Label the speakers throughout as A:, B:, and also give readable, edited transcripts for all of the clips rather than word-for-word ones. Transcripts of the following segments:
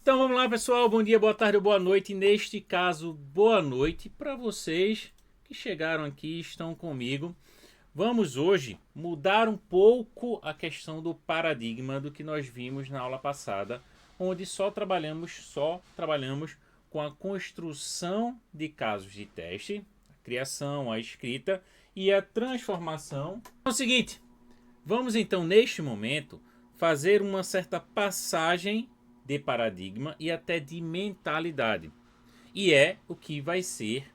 A: Então vamos lá, pessoal. Bom dia, boa tarde ou boa noite. Neste caso, boa noite para vocês que chegaram aqui e estão comigo. Vamos hoje mudar um pouco a questão do paradigma do que nós vimos na aula passada, onde só trabalhamos com a construção de casos de teste, a criação, a escrita e a transformação. É o seguinte, vamos então neste momento fazer uma certa passagem de paradigma e até de mentalidade. E é o que vai ser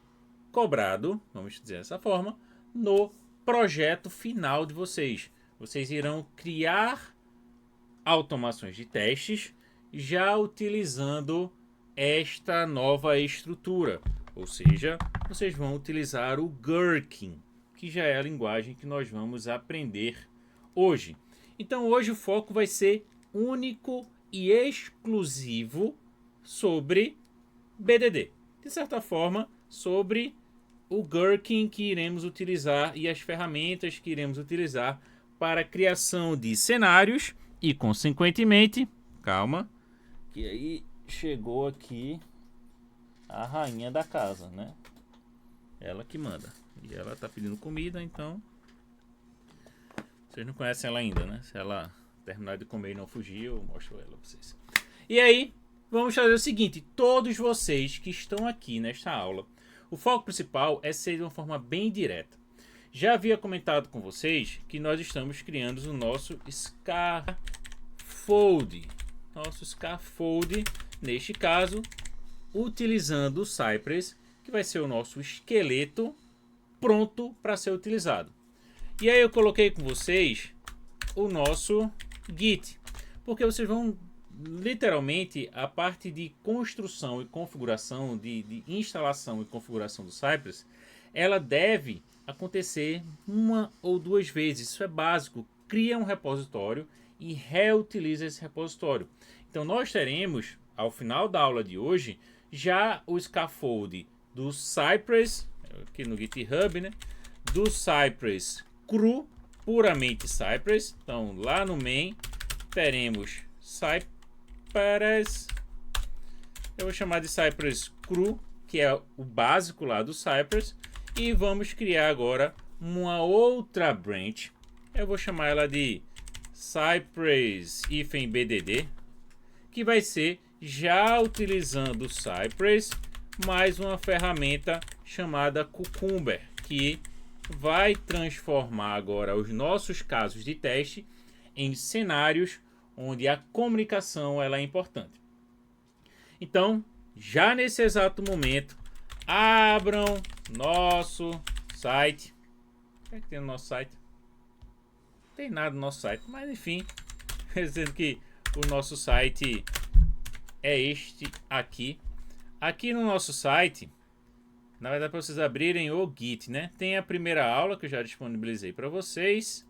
A: cobrado, vamos dizer dessa forma, no projeto final de vocês. Vocês irão criar automações de testes já utilizando esta nova estrutura. Ou seja, vocês vão utilizar o Gherkin, que já é a linguagem que nós vamos aprender hoje. Então hoje o foco vai ser único e exclusivo sobre BDD. De certa forma, sobre o Gherkin que iremos utilizar e as ferramentas que iremos utilizar para a criação de cenários e, consequentemente, calma, que aí chegou aqui a rainha da casa, né? Ela que manda. E ela tá pedindo comida, então vocês não conhecem ela ainda, né? Se ela terminar de comer e não fugir, eu mostro ela pra vocês. E aí, vamos fazer o seguinte. Todos vocês que estão aqui nesta aula, o foco principal é ser de uma forma bem direta. Já havia comentado com vocês que nós estamos criando o nosso scaffold. Nosso scaffold, neste caso, utilizando o Cypress, que vai ser o nosso esqueleto pronto para ser utilizado. E aí eu coloquei com vocês o nosso Git, porque vocês vão literalmente a parte de construção e configuração, de instalação e configuração do Cypress, ela deve acontecer uma ou duas vezes. Isso é básico. Cria um repositório e reutiliza esse repositório. Então nós teremos, ao final da aula de hoje, já o scaffold do Cypress, aqui no GitHub, né? Do Cypress cru, puramente Cypress. Então lá no main teremos Cypress, eu vou chamar de Cypress cru, que é o básico lá do Cypress, e vamos criar agora uma outra branch. Eu vou chamar ela de Cypress-BDD, que vai ser já utilizando o Cypress mais uma ferramenta chamada Cucumber, que vai transformar agora os nossos casos de teste em cenários onde a comunicação ela é importante. Então, já nesse exato momento, abram nosso site. O que é que tem no nosso site? Não tem nada no nosso site, mas enfim, dizendo que o nosso site é este aqui. Aqui no nosso site, na verdade, para vocês abrirem o Git, né? Tem a primeira aula que eu já disponibilizei para vocês.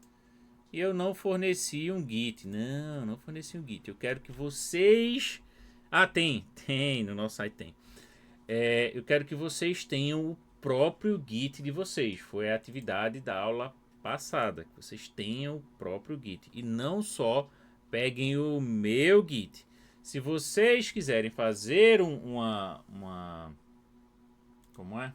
A: E eu não forneci um Git. Não forneci um Git. Eu quero que vocês... Ah, tem no nosso site tem. Eu quero que vocês tenham o próprio Git de vocês. Foi a atividade da aula passada. Que vocês tenham o próprio Git. E não só peguem o meu Git. Se vocês quiserem fazer como é?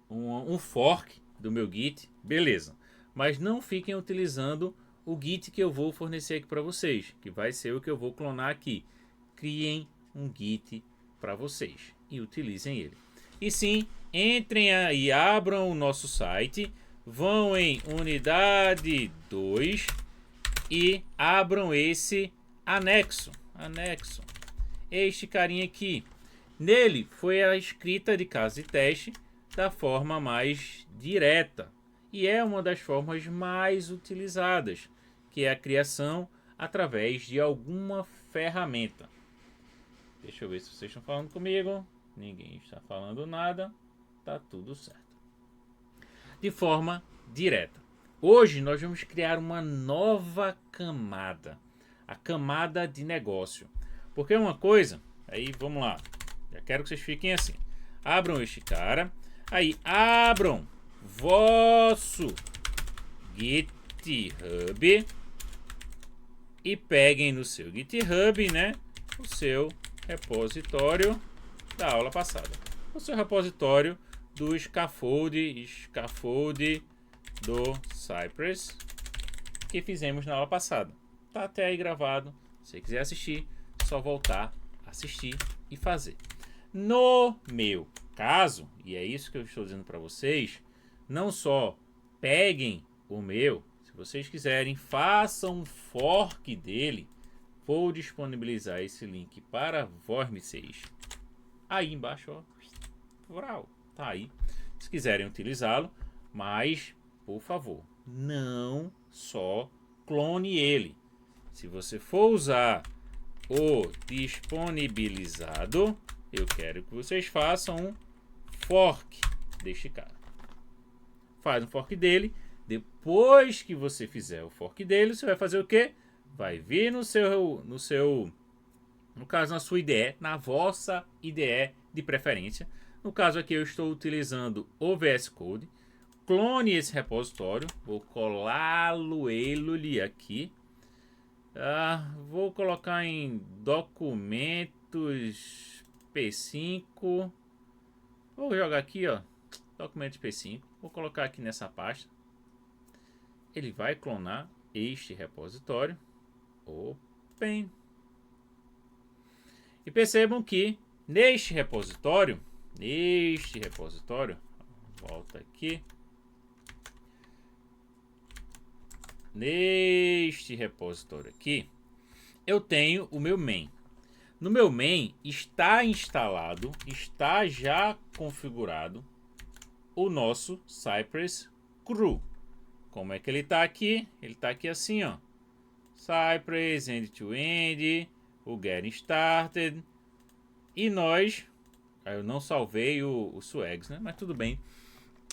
A: Um fork do meu Git, beleza. Mas não fiquem utilizando o Git que eu vou fornecer aqui para vocês, que vai ser o que eu vou clonar aqui. Criem um Git para vocês e utilizem ele. E sim, entrem aí, abram o nosso site, vão em unidade 2 e abram esse anexo. Este carinha aqui. Nele foi a escrita de caso de teste da forma mais direta. E é uma das formas mais utilizadas, que é a criação através de alguma ferramenta. Deixa eu ver se vocês estão falando comigo. Ninguém está falando nada. Tá tudo certo. De forma direta. Hoje nós vamos criar uma nova camada. A camada de negócio. Porque uma coisa... Aí vamos lá. Já quero que vocês fiquem assim. Abram este cara. Aí abram vosso GitHub e peguem no seu GitHub, né, o seu repositório da aula passada. O seu repositório do scaffold do Cypress que fizemos na aula passada. Tá até aí gravado. Se você quiser assistir, é só voltar, assistir e fazer. No meu caso, e é isso que eu estou dizendo para vocês, não só peguem o meu, se vocês quiserem, façam um fork dele. Vou disponibilizar esse link para Vormicês aí embaixo, ó. Tá aí. Se quiserem utilizá-lo, mas, por favor, não só clone ele. Se você for usar o disponibilizado, eu quero que vocês façam um fork deste cara. Faz um fork dele. Depois que você fizer o fork dele, você vai fazer o quê? Vai vir no caso, na sua IDE, na vossa IDE de preferência. No caso aqui eu estou utilizando o VS Code. Clone esse repositório. Vou colá-lo aqui. Vou colocar em documentos P5. Vou jogar aqui, ó, documentos P5. Vou colocar aqui nessa pasta. Ele vai clonar este repositório. Open. E percebam que neste repositório, volta aqui. Neste repositório aqui, eu tenho o meu main. No meu main está instalado, está já configurado o nosso Cypress Crew. Como é que ele está aqui? Ele está aqui assim, ó. Cypress end-to-end, o Getting Started. E nós, eu não salvei o Swags, né? Mas tudo bem.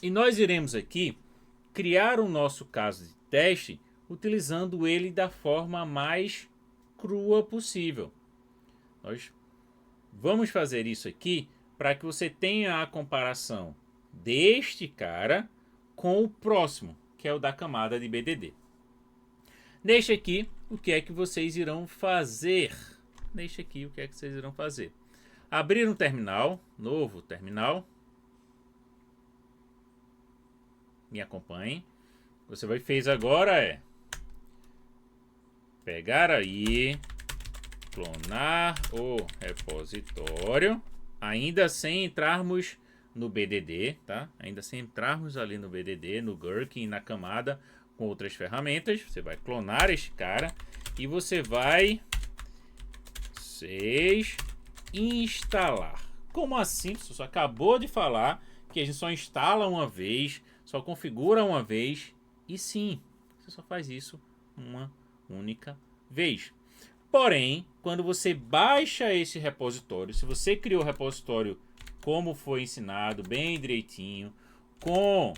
A: E nós iremos aqui criar o nosso caso de teste utilizando ele da forma mais crua possível. Nós vamos fazer isso aqui para que você tenha a comparação deste cara com o próximo, que é o da camada de BDD. Deixa aqui o que é que vocês irão fazer. Abrir um terminal, novo terminal. Me acompanhem. Você vai fez agora é pegar aí, clonar o repositório, ainda sem entrarmos no BDD, tá? Ainda sem entrarmos ali no BDD, no Gherkin, na camada com outras ferramentas. Você vai clonar este cara e você vai instalar. Como assim? Você só acabou de falar que a gente só instala uma vez, só configura uma vez. E sim, você só faz isso uma única vez. Porém, quando você baixa esse repositório, se você criou o repositório como foi ensinado, bem direitinho, com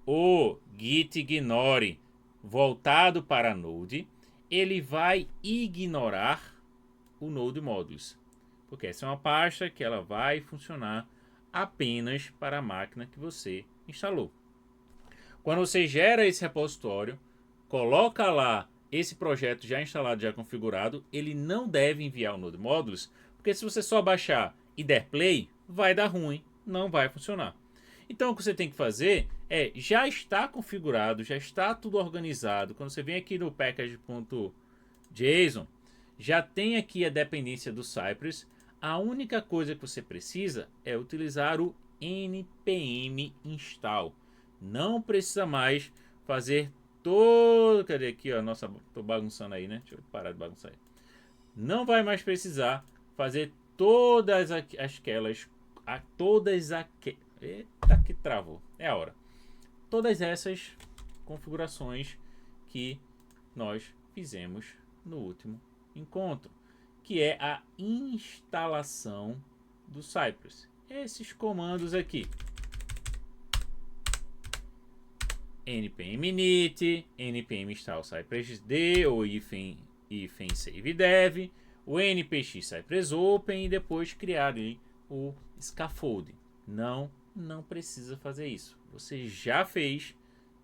A: o git ignore voltado para Node, ele vai ignorar o Node Modules, porque essa é uma pasta que ela vai funcionar apenas para a máquina que você instalou. Quando você gera esse repositório, coloca lá esse projeto já instalado, já configurado, ele não deve enviar o Node Modules, porque se você só baixar e der play, vai dar ruim, não vai funcionar. Então o que você tem que fazer é, já está configurado, já está tudo organizado. Quando você vem aqui no package.json, já tem aqui a dependência do Cypress. A única coisa que você precisa é utilizar o npm install. Não precisa mais fazer todo... Cadê aqui, ó? Nossa, tô bagunçando aí, né? Deixa eu parar de bagunçar aí. Não vai mais precisar fazer todas aquelas... Eita, que travou. É a hora. Todas essas configurações que nós fizemos no último encontro, que é a instalação do Cypress. Esses comandos aqui: npm init, npm install cypressd ou hífen save dev, o npx cypress open e depois criar ali o scaffold. Não precisa fazer isso. Você já fez,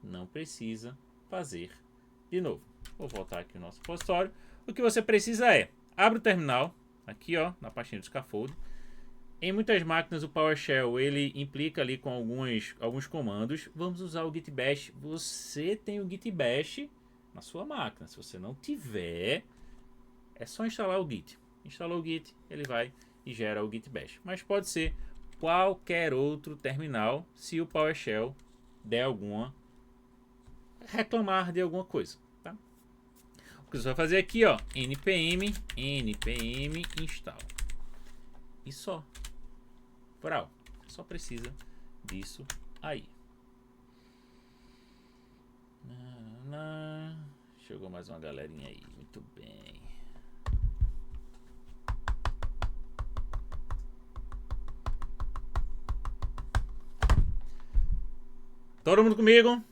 A: não precisa fazer de novo. Vou voltar aqui no nosso repositório. O que você precisa é, abre o terminal, aqui ó, na pastinha do scaffold. Em muitas máquinas o PowerShell ele implica ali com alguns comandos. Vamos usar o Git Bash. Você tem o Git Bash na sua máquina. Se você não tiver, é só instalar o Git. Instalou o Git, ele vai e gera o Git Bash. Mas pode ser qualquer outro terminal se o PowerShell der alguma reclamar de alguma coisa, tá? O que você vai fazer aqui, ó, npm install. E só. Brau. Só precisa disso aí. Chegou mais uma galerinha aí. Muito bem. Todo mundo comigo?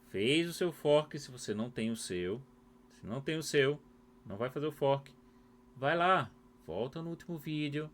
A: Fez o seu fork se você não tem o seu. Se não tem o seu, não vai fazer o fork. Vai lá, volta no último vídeo,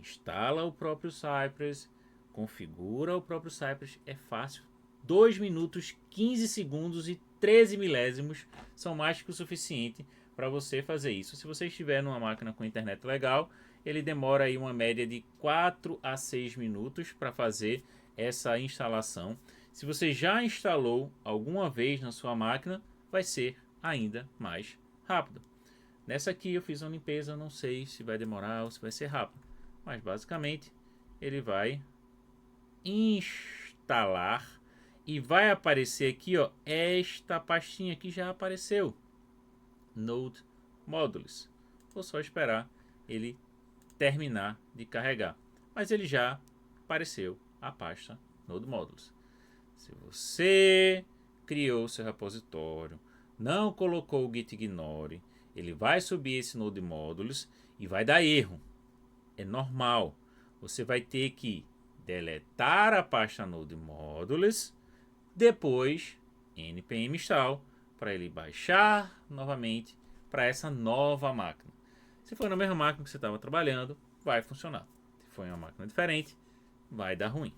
A: instala o próprio Cypress, configura o próprio Cypress, é fácil. 2 minutos, 15 segundos e 13 milésimos são mais que o suficiente para você fazer isso. Se você estiver numa máquina com internet legal, ele demora aí uma média de 4 a 6 minutos para fazer essa instalação. Se você já instalou alguma vez na sua máquina, vai ser ainda mais rápido. Nessa aqui eu fiz uma limpeza, não sei se vai demorar ou se vai ser rápido. Mas basicamente ele vai instalar e vai aparecer aqui, ó, esta pastinha que já apareceu. Node Modules. Vou só esperar ele terminar de carregar. Mas ele já apareceu a pasta Node Modules. Se você criou seu repositório, não colocou o git ignore, ele vai subir esse Node Modules e vai dar erro. É normal. Você vai ter que deletar a pasta Node Modules, depois npm install, para ele baixar novamente para essa nova máquina. Se for na mesma máquina que você estava trabalhando, vai funcionar. Se for em uma máquina diferente, vai dar ruim.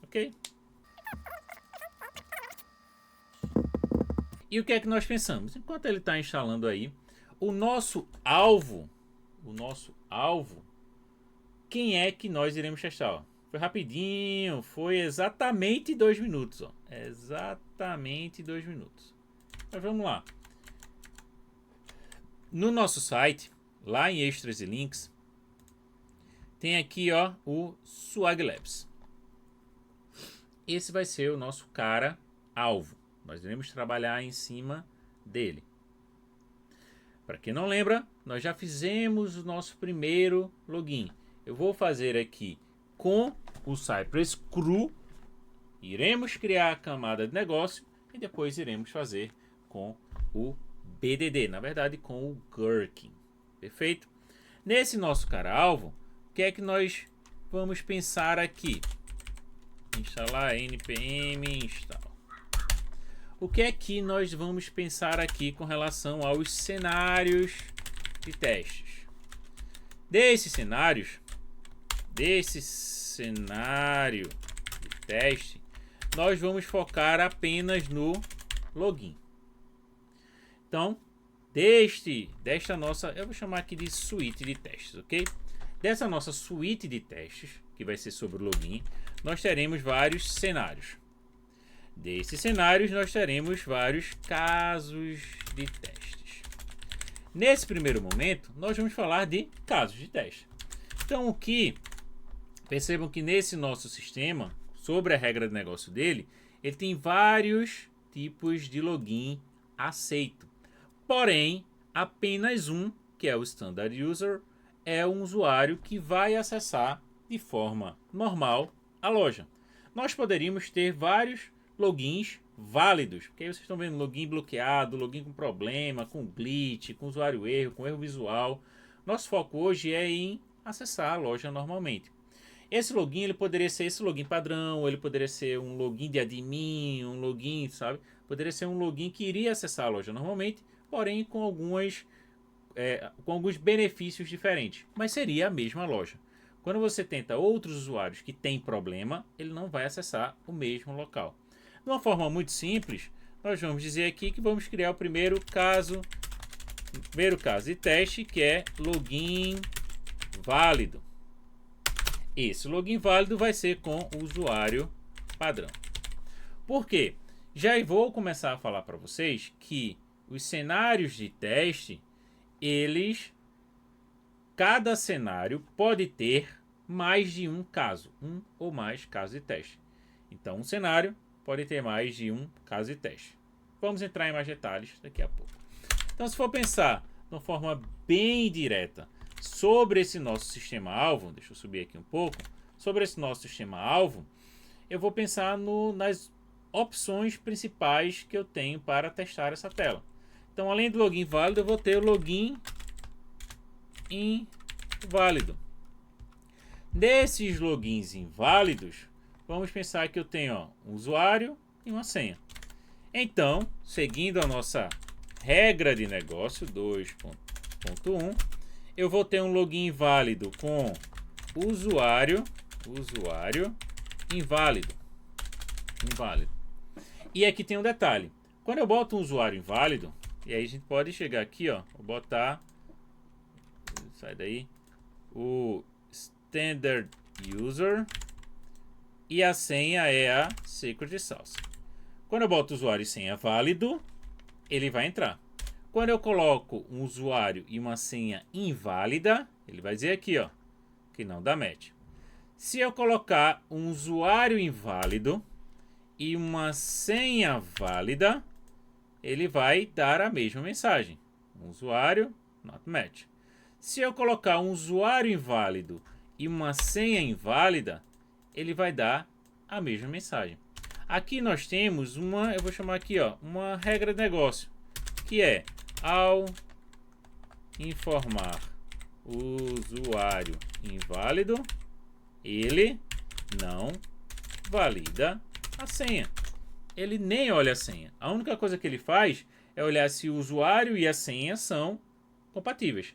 A: Ok? E o que é que nós pensamos? Enquanto ele está instalando aí, o nosso alvo, quem é que nós iremos testar? Ó? Foi rapidinho, foi exatamente 2 minutos. Ó. Exatamente 2 minutos. Mas vamos lá. No nosso site, lá em Extras e Links, tem aqui ó, o Swag Labs. Esse vai ser o nosso cara alvo. Nós iremos trabalhar em cima dele. Para quem não lembra, nós já fizemos o nosso primeiro login. Eu vou fazer aqui com o Cypress Cru. Iremos criar a camada de negócio e depois iremos fazer com o BDD. Na verdade, com o Gherkin. Perfeito? Nesse nosso cara-alvo, o que é que nós vamos pensar aqui? Instalar npm install. O que é que nós vamos pensar aqui com relação aos cenários de testes? Desse cenário de teste, nós vamos focar apenas no login. Então, desta nossa, eu vou chamar aqui de suíte de testes, ok? Dessa nossa suíte de testes, que vai ser sobre o login, nós teremos vários cenários. Desses cenários, nós teremos vários casos de testes. Nesse primeiro momento, nós vamos falar de casos de teste. Então, percebam que nesse nosso sistema, sobre a regra de negócio dele, ele tem vários tipos de login aceito. Porém, apenas um, que é o Standard User, é um usuário que vai acessar de forma normal a loja. Nós poderíamos ter vários logins válidos, porque aí vocês estão vendo login bloqueado, login com problema, com glitch, com usuário erro, com erro visual. Nosso foco hoje é em acessar a loja normalmente. Esse login ele poderia ser esse login padrão, ele poderia ser um login de admin, um login, sabe? Poderia ser um login que iria acessar a loja normalmente, porém com alguns benefícios diferentes, mas seria a mesma loja. Quando você tenta outros usuários que têm problema, ele não vai acessar o mesmo local. De uma forma muito simples, nós vamos dizer aqui que vamos criar o primeiro caso Primeiro caso de teste, que é login válido. Esse login válido vai ser com o usuário padrão. Por quê? Já vou começar a falar para vocês que os cenários de teste, cada cenário pode ter mais de um caso, um ou mais casos de teste. Então, um cenário pode ter mais de um caso de teste. Vamos entrar em mais detalhes daqui a pouco. Então, se for pensar de uma forma bem direta sobre esse nosso sistema-alvo, deixa eu subir aqui um pouco, sobre esse nosso sistema-alvo, eu vou pensar nas opções principais que eu tenho para testar essa tela. Então, além do login válido, eu vou ter o login inválido. Desses logins inválidos, vamos pensar que eu tenho um usuário e uma senha. Então, seguindo a nossa regra de negócio 2.1, eu vou ter um login inválido com usuário inválido. E aqui tem um detalhe. Quando eu boto um usuário inválido, e aí a gente pode chegar aqui, ó, vou botar, sai daí, o standard user e a senha é a secret sauce. Quando eu boto usuário e senha válido, ele vai entrar. Quando eu coloco um usuário e uma senha inválida, ele vai dizer aqui, ó, que não dá match. Se eu colocar um usuário inválido e uma senha válida, ele vai dar a mesma mensagem. Um usuário not match. Se eu colocar um usuário inválido e uma senha inválida, ele vai dar a mesma mensagem. Aqui nós temos eu vou chamar aqui, ó, uma regra de negócio, que é ao informar o usuário inválido, ele não valida a senha. Ele nem olha a senha. A única coisa que ele faz é olhar se o usuário e a senha são compatíveis.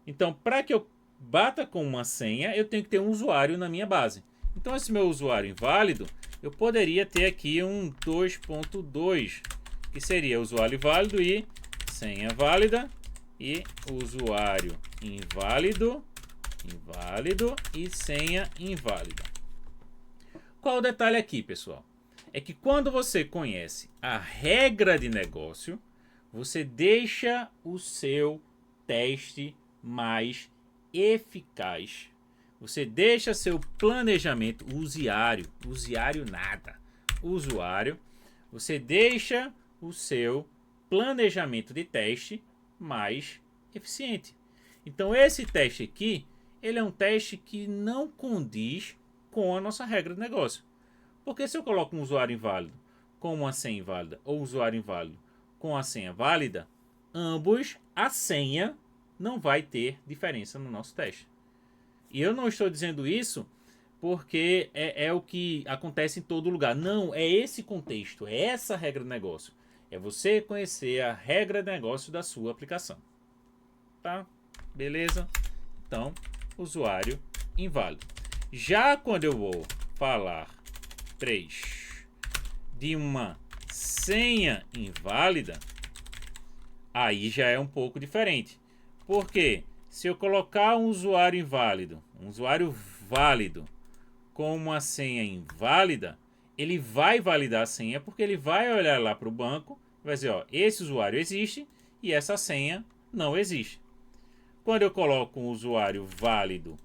A: Então, para que eu bata com uma senha, eu tenho que ter um usuário na minha base. Então, esse meu usuário inválido, eu poderia ter aqui um 2.2, que seria usuário válido e senha válida, e usuário inválido e senha inválida. Qual o detalhe aqui, pessoal? É que quando você conhece a regra de negócio, você deixa o seu teste mais eficaz. Você deixa seu planejamento, usuário nada, usuário, você deixa o seu planejamento de teste mais eficiente. Então esse teste aqui, ele é um teste que não condiz com a nossa regra de negócio. Porque se eu coloco um usuário inválido com uma senha inválida ou um usuário inválido com a senha válida, ambos a senha não vai ter diferença no nosso teste. E eu não estou dizendo isso porque é o que acontece em todo lugar. Não, é esse contexto, é essa regra de negócio. É você conhecer a regra de negócio da sua aplicação. Tá? Beleza? Então, usuário inválido. Já quando eu vou falar 3 de uma senha inválida, aí já é um pouco diferente. Porque se eu colocar um usuário inválido, um usuário válido com uma senha inválida, ele vai validar a senha porque ele vai olhar lá para o banco e vai dizer, ó, esse usuário existe e essa senha não existe. Quando eu coloco um usuário válido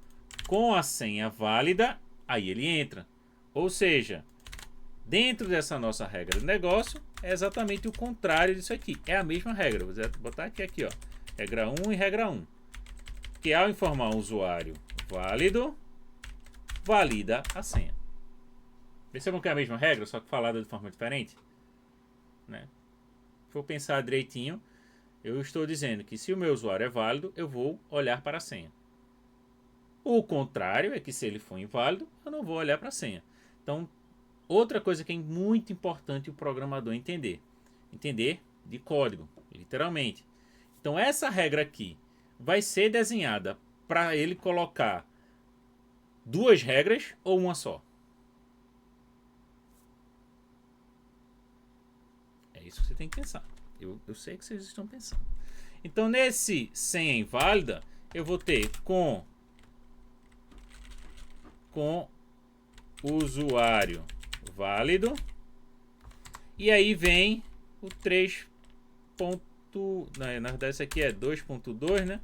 A: com a senha válida, aí ele entra. Ou seja, dentro dessa nossa regra de negócio, é exatamente o contrário disso aqui. É a mesma regra. Vou botar aqui, ó. Regra 1 e regra 1. Que ao informar um usuário válido, valida a senha. Percebam que é a mesma regra, só que falada de forma diferente? Né? Se for pensar direitinho, eu estou dizendo que se o meu usuário é válido, eu vou olhar para a senha. O contrário é que se ele for inválido, eu não vou olhar para a senha. Então, outra coisa que é muito importante o programador entender. Entender de código, literalmente. Então, essa regra aqui vai ser desenhada para ele colocar duas regras ou uma só. É isso que você tem que pensar. Eu sei que vocês estão pensando. Então, nesse senha inválida, eu vou ter com usuário válido. E aí vem o 3. Na verdade, isso aqui é 2.2, né?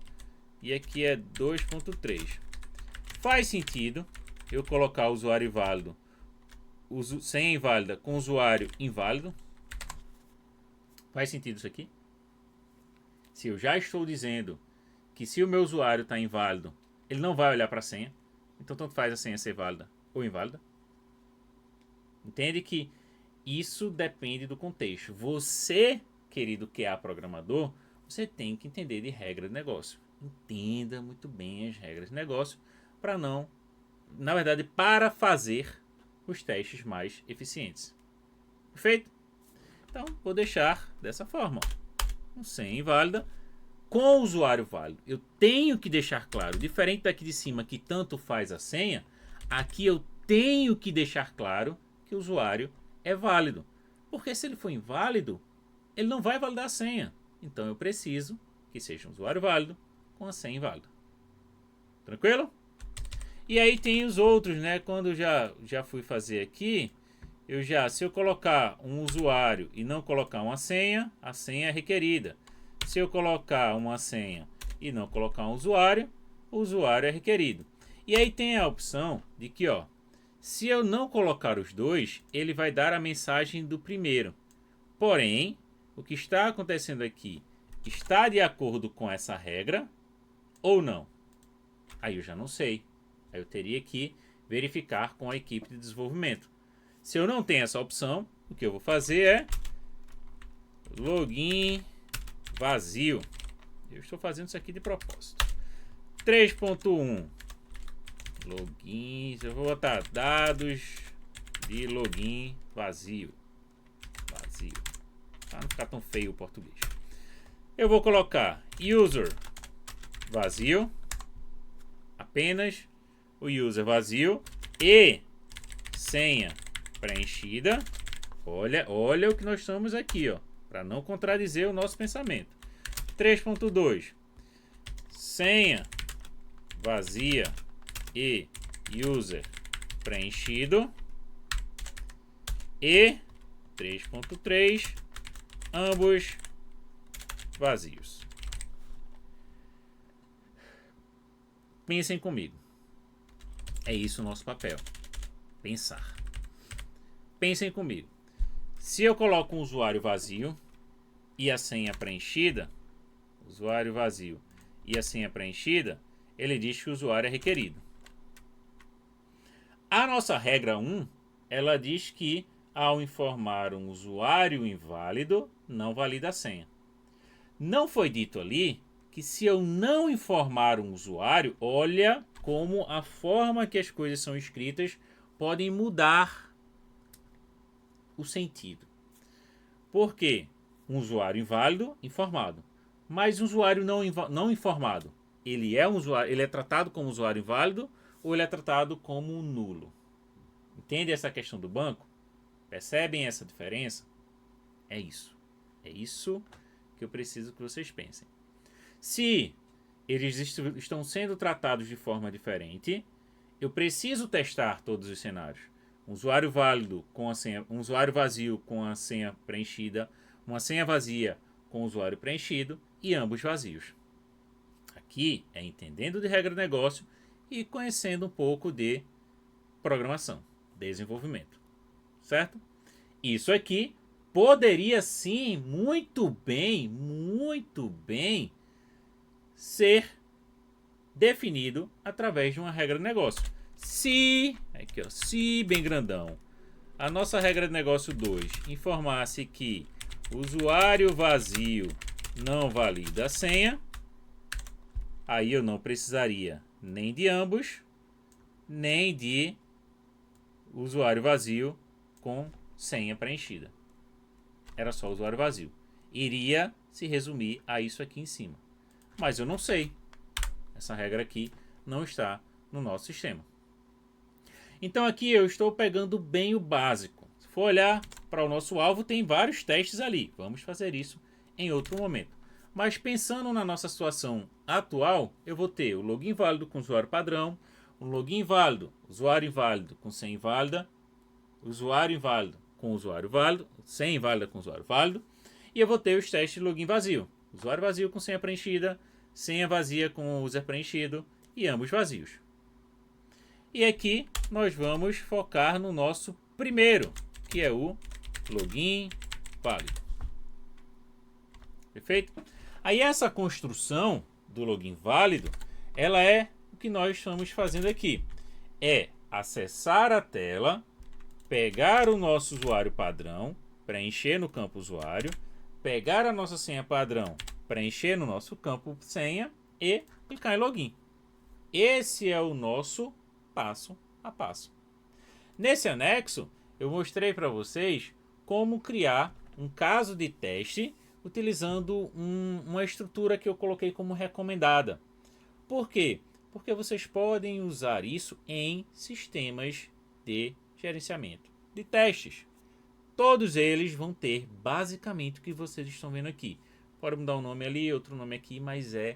A: E aqui é 2.3. Faz sentido eu colocar o usuário inválido, senha inválida com usuário inválido? Faz sentido isso aqui? Se eu já estou dizendo que se o meu usuário está inválido, ele não vai olhar para a senha, então tanto faz a senha ser válida ou inválida. Entende que isso depende do contexto. Você, querido QA programador, você tem que entender de regra de negócio. Entenda muito bem as regras de negócio para não, na verdade, para fazer os testes mais eficientes. Perfeito? Então, vou deixar dessa forma. Um senha inválida com usuário válido. Eu tenho que deixar claro, diferente daqui de cima que tanto faz a senha, aqui eu tenho que deixar claro que o usuário é válido. Porque se ele for inválido, ele não vai validar a senha. Então eu preciso que seja um usuário válido com a senha inválida. Tranquilo? E aí tem os outros, né? Quando eu já fui fazer aqui, se eu colocar um usuário e não colocar uma senha, a senha é requerida. Se eu colocar uma senha e não colocar um usuário, o usuário é requerido. E aí tem a opção de que, ó, se eu não colocar os dois, ele vai dar a mensagem do primeiro. Porém, o que está acontecendo aqui está de acordo com essa regra ou não? Aí eu já não sei. Aí eu teria que verificar com a equipe de desenvolvimento. Se eu não tenho essa opção, o que eu vou fazer é login vazio. Eu estou fazendo isso aqui de propósito. 3.1 login. Eu vou botar dados de login vazio. Para não ficar tão feio o português. Eu vou colocar user vazio. Apenas o user vazio e senha preenchida. Olha o que nós estamos aqui, ó, para não contradizer o nosso pensamento. 3.2 senha vazia e user preenchido. E 3.3 ambos vazios. Pensem comigo. É isso o nosso papel. Pensar. Pensem comigo. Se eu coloco um usuário vazio e a senha preenchida, usuário vazio e a senha preenchida, ele diz que o usuário é requerido. A nossa regra 1, ela diz que ao informar um usuário inválido, não valida a senha. Não foi dito ali que se eu não informar um usuário, olha como a forma que as coisas são escritas podem mudar o sentido. Por quê? Um usuário inválido, informado. Mas um usuário não informado, ele é tratado como usuário inválido ou ele é tratado como nulo? Entende essa questão do banco? Percebem essa diferença? É isso. É isso que eu preciso que vocês pensem. Se eles estão sendo tratados de forma diferente, eu preciso testar todos os cenários. Um usuário válido com a senha, um usuário vazio com a senha preenchida, uma senha vazia com o usuário preenchido e ambos vazios. Aqui é entendendo de regra de negócio e conhecendo um pouco de programação, desenvolvimento, certo? Isso aqui poderia sim, muito bem ser definido através de uma regra de negócio. Se, aqui ó, se bem grandão, a nossa regra de negócio 2 informasse que o usuário vazio não valida a senha, aí eu não precisaria nem de ambos, nem de usuário vazio com senha preenchida. Era só usuário vazio. Iria se resumir a isso aqui em cima. Mas eu não sei. Essa regra aqui não está no nosso sistema. Então aqui eu estou pegando bem o básico. Se for olhar para o nosso alvo, tem vários testes ali. Vamos fazer isso em outro momento. Mas pensando na nossa situação atual, eu vou ter o login válido com usuário padrão, um login inválido, usuário inválido com senha inválida, usuário inválido com usuário válido, senha inválida com usuário válido, e eu vou ter os testes de login vazio, usuário vazio com senha preenchida, senha vazia com user preenchido e ambos vazios. E aqui nós vamos focar no nosso primeiro, que é o login válido. Perfeito? Aí essa construção do login válido, ela é o que nós estamos fazendo aqui. É acessar a tela, pegar o nosso usuário padrão, preencher no campo usuário, pegar a nossa senha padrão, preencher no nosso campo senha e clicar em login. Esse é o nosso passo a passo. Nesse anexo, eu mostrei para vocês como criar um caso de teste utilizando uma estrutura que eu coloquei como recomendada. Por quê? Porque vocês podem usar isso em sistemas de gerenciamento de testes. Todos eles vão ter basicamente o que vocês estão vendo aqui. Pode mudar um nome ali, outro nome aqui, mas é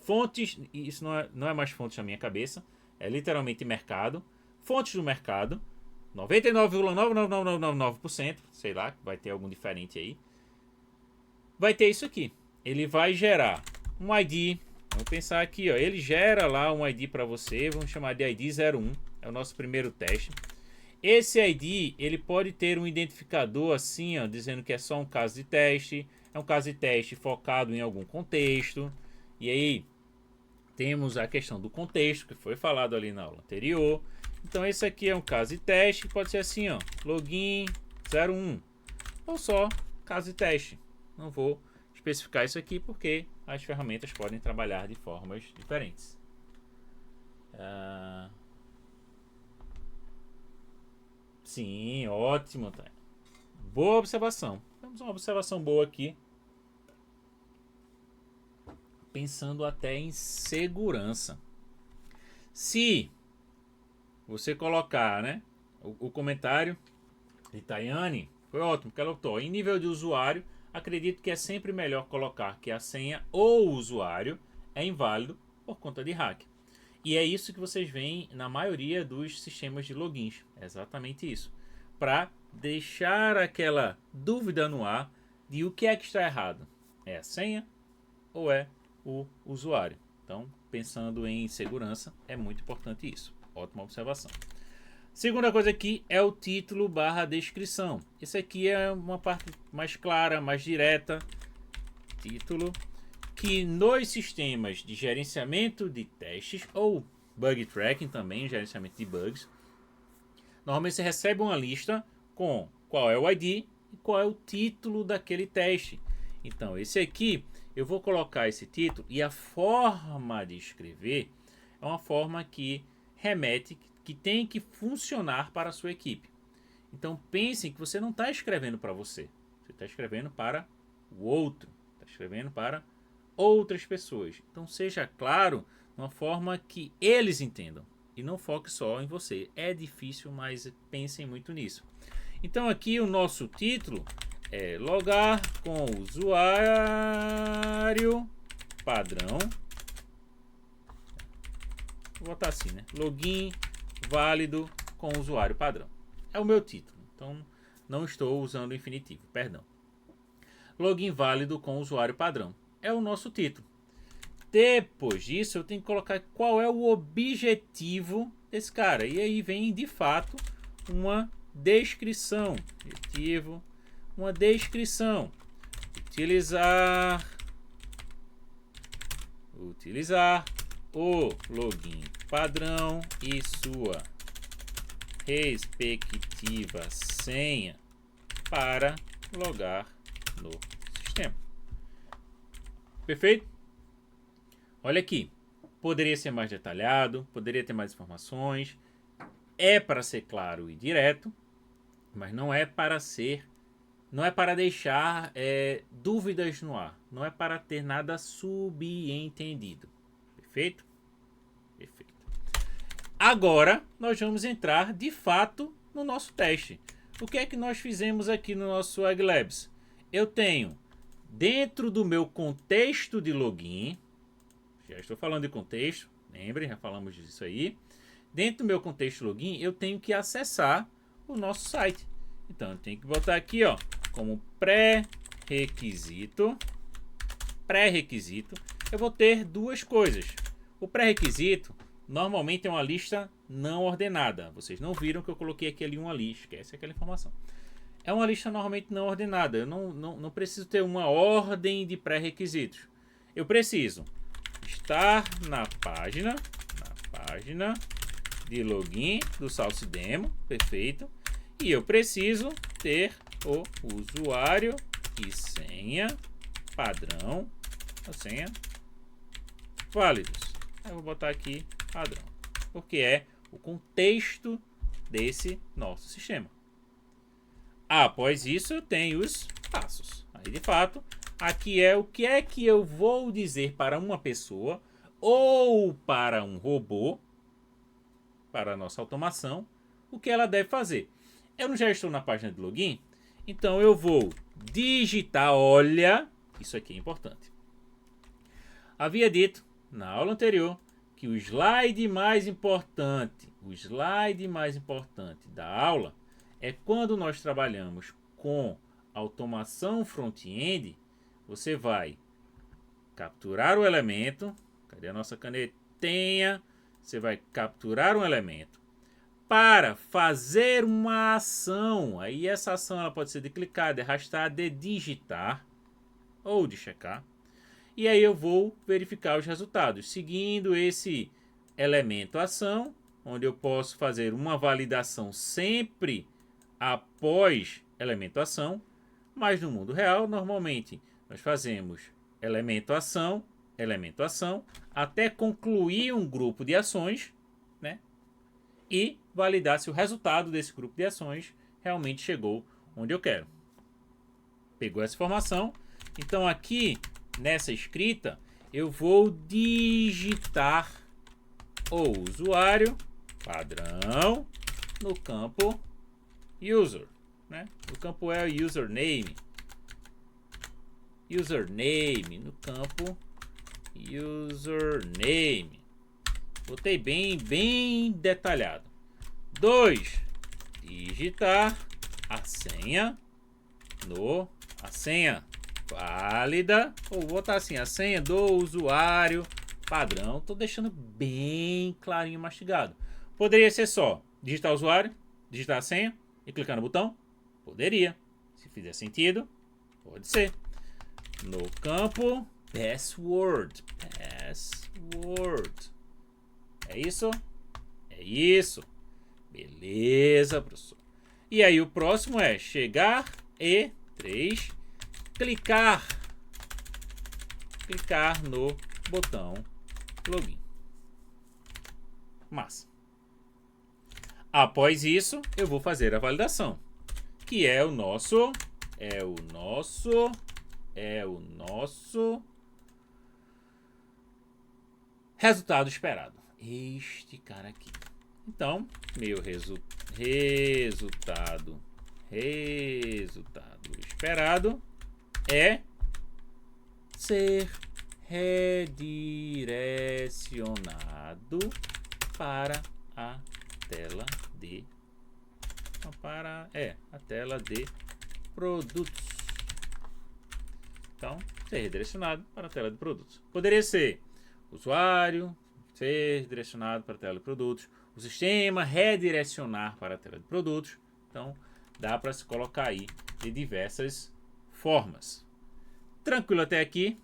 A: fontes, isso não é mais fontes na minha cabeça, é literalmente mercado, fontes do mercado, 99,99999%, sei lá, vai ter algum diferente aí, vai ter isso aqui. Ele vai gerar um ID, vamos pensar aqui, ó, ele gera lá um ID para você, vamos chamar de ID 01, é o nosso primeiro teste. Esse ID, ele pode ter um identificador assim, ó, dizendo que é só um caso de teste, é um caso de teste focado em algum contexto, e aí temos a questão do contexto, que foi falado ali na aula anterior. Então esse aqui é um caso de teste, pode ser assim, ó, login 01, ou só caso de teste. Não vou especificar isso aqui porque as ferramentas podem trabalhar de formas diferentes. Sim, ótimo, tá? Boa observação. Temos uma observação boa aqui. Pensando até em segurança. Se você colocar, né, o comentário de Tayane, foi ótimo, porque ela botou, em nível de usuário, acredito que é sempre melhor colocar que a senha ou o usuário é inválido por conta de hack. E é isso que vocês veem na maioria dos sistemas de logins. É exatamente isso. Para deixar aquela dúvida no ar de o que é que está errado. É a senha ou é o usuário? Então, pensando em segurança, é muito importante isso. Ótima observação. Segunda coisa aqui é o título / descrição. Esse aqui é uma parte mais clara, mais direta. Título. Que nos sistemas de gerenciamento de testes ou bug tracking também, gerenciamento de bugs, normalmente você recebe uma lista com qual é o ID e qual é o título daquele teste. Então esse aqui, eu vou colocar esse título e a forma de escrever é uma forma que remete, que tem que funcionar para a sua equipe. Então pensem que você não está escrevendo para você, você está escrevendo para o outro, está escrevendo para outras pessoas. Então seja claro, de uma forma que eles entendam e não foque só em você. É difícil, mas pensem muito nisso. Então aqui o nosso título é logar com usuário padrão. Vou botar assim, né? Login válido com usuário padrão. É o meu título. Então não estou usando o infinitivo, perdão. Login válido com usuário padrão. É o nosso título. Depois disso, eu tenho que colocar qual é o objetivo desse cara. E aí vem, de fato, uma descrição. Objetivo, uma descrição. Utilizar o login padrão e sua respectiva senha para logar no sistema. Perfeito? Olha aqui, poderia ser mais detalhado, poderia ter mais informações, é para ser claro e direto, mas não é para deixar dúvidas no ar, não é para ter nada subentendido. Perfeito? Perfeito. Agora nós vamos entrar de fato no nosso teste. O que é que nós fizemos aqui no nosso Swag Labs? Eu tenho dentro do meu contexto de login, já estou falando de contexto, lembrem, já falamos disso aí. Dentro do meu contexto login, eu tenho que acessar o nosso site. Então, eu tenho que botar aqui, ó, como pré-requisito. Pré-requisito, eu vou ter duas coisas. O pré-requisito, normalmente é uma lista não ordenada. Vocês não viram que eu coloquei aqui ali uma lista, esquece aquela informação. É uma lista normalmente não ordenada. Eu não preciso ter uma ordem de pré-requisitos. Eu preciso estar na página de login do SalsiDemo, perfeito. E eu preciso ter o usuário e senha padrão, a senha válidos. Eu vou botar aqui padrão, porque é o contexto desse nosso sistema. Após isso, eu tenho os passos. Aí, de fato, aqui é o que eu vou dizer para uma pessoa ou para um robô, para a nossa automação, o que ela deve fazer. Eu já estou na página de login, então eu vou digitar, olha, isso aqui é importante. Havia dito na aula anterior que o slide mais importante da aula é quando nós trabalhamos com automação front-end. Você vai capturar o elemento. Cadê a nossa canetinha? Você vai capturar um elemento para fazer uma ação. Aí essa ação ela pode ser de clicar, de arrastar, de digitar ou de checar. E aí eu vou verificar os resultados seguindo esse elemento ação, onde eu posso fazer uma validação sempre após elemento ação, mas no mundo real normalmente nós fazemos elemento ação, até concluir um grupo de ações, né? E validar se o resultado desse grupo de ações realmente chegou onde eu quero. Pegou essa informação? Então aqui nessa escrita eu vou digitar o usuário padrão no campo user, né? No campo é o username no campo username. Botei bem detalhado. 2, digitar a senha válida, ou vou botar assim, a senha do usuário padrão. Tô deixando bem clarinho, mastigado. Poderia ser só digitar o usuário, digitar a senha e clicar no botão? Poderia. Se fizer sentido, pode ser. No campo password. É isso? É isso. Beleza, professor. E aí o próximo é chegar e 3, clicar no botão login. Massa. Após isso, eu vou fazer a validação, que é o nosso resultado esperado. Este cara aqui. Então, meu resultado esperado é ser redirecionado para a tela de produtos. Então, ser redirecionado para a tela de produtos. Poderia ser usuário ser direcionado para a tela de produtos, o sistema redirecionar para a tela de produtos. Então, dá para se colocar aí de diversas formas. Tranquilo até aqui?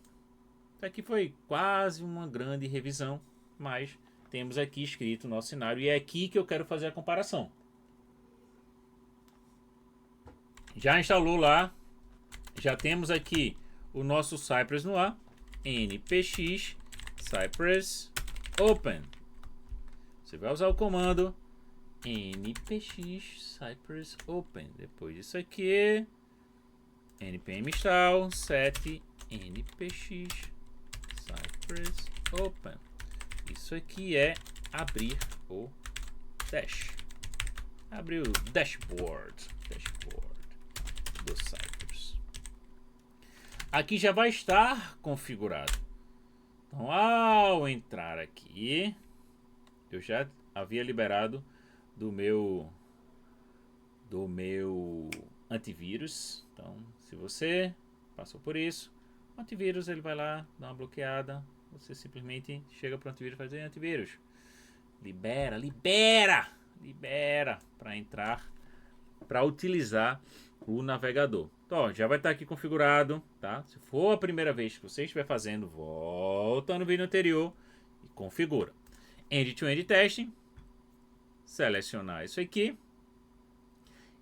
A: Até aqui foi quase uma grande revisão, mas temos aqui escrito o nosso cenário e é aqui que eu quero fazer a comparação. Já instalou lá, já temos aqui o nosso Cypress no ar, npx Cypress Open. Você vai usar o comando npx Cypress Open. Depois disso aqui, npm install set npx Cypress Open. Isso aqui é abrir o dash. Abrir o dashboard do Cypress. aqui já vai estar configurado. Então, ao entrar aqui, eu já havia liberado do meu antivírus. Então, se você passou por isso, o antivírus ele vai lá, dá uma bloqueada, você simplesmente chega para o antivírus e faz antivírus. Libera para entrar, para utilizar o navegador. Então, ó, já vai estar aqui configurado, tá? Se for a primeira vez que você estiver fazendo, volta no vídeo anterior e configura. End-to-end testing, selecionar isso aqui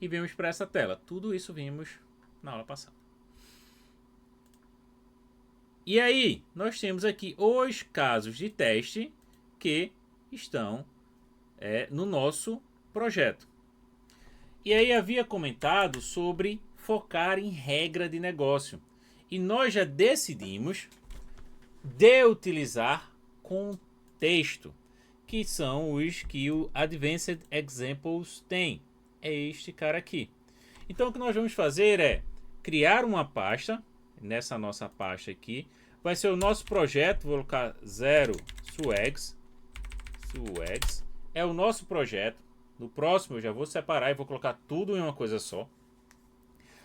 A: e vimos para essa tela. Tudo isso vimos na aula passada. E aí, nós temos aqui os casos de teste que estão no nosso projeto. E aí havia comentado sobre focar em regra de negócio. E nós já decidimos de utilizar contexto, que são os que o Advanced Examples tem. É este cara aqui. Então o que nós vamos fazer é criar uma pasta. Nessa nossa pasta aqui vai ser o nosso projeto. Vou colocar 0 swags. É o nosso projeto. No próximo eu já vou separar e vou colocar tudo em uma coisa só.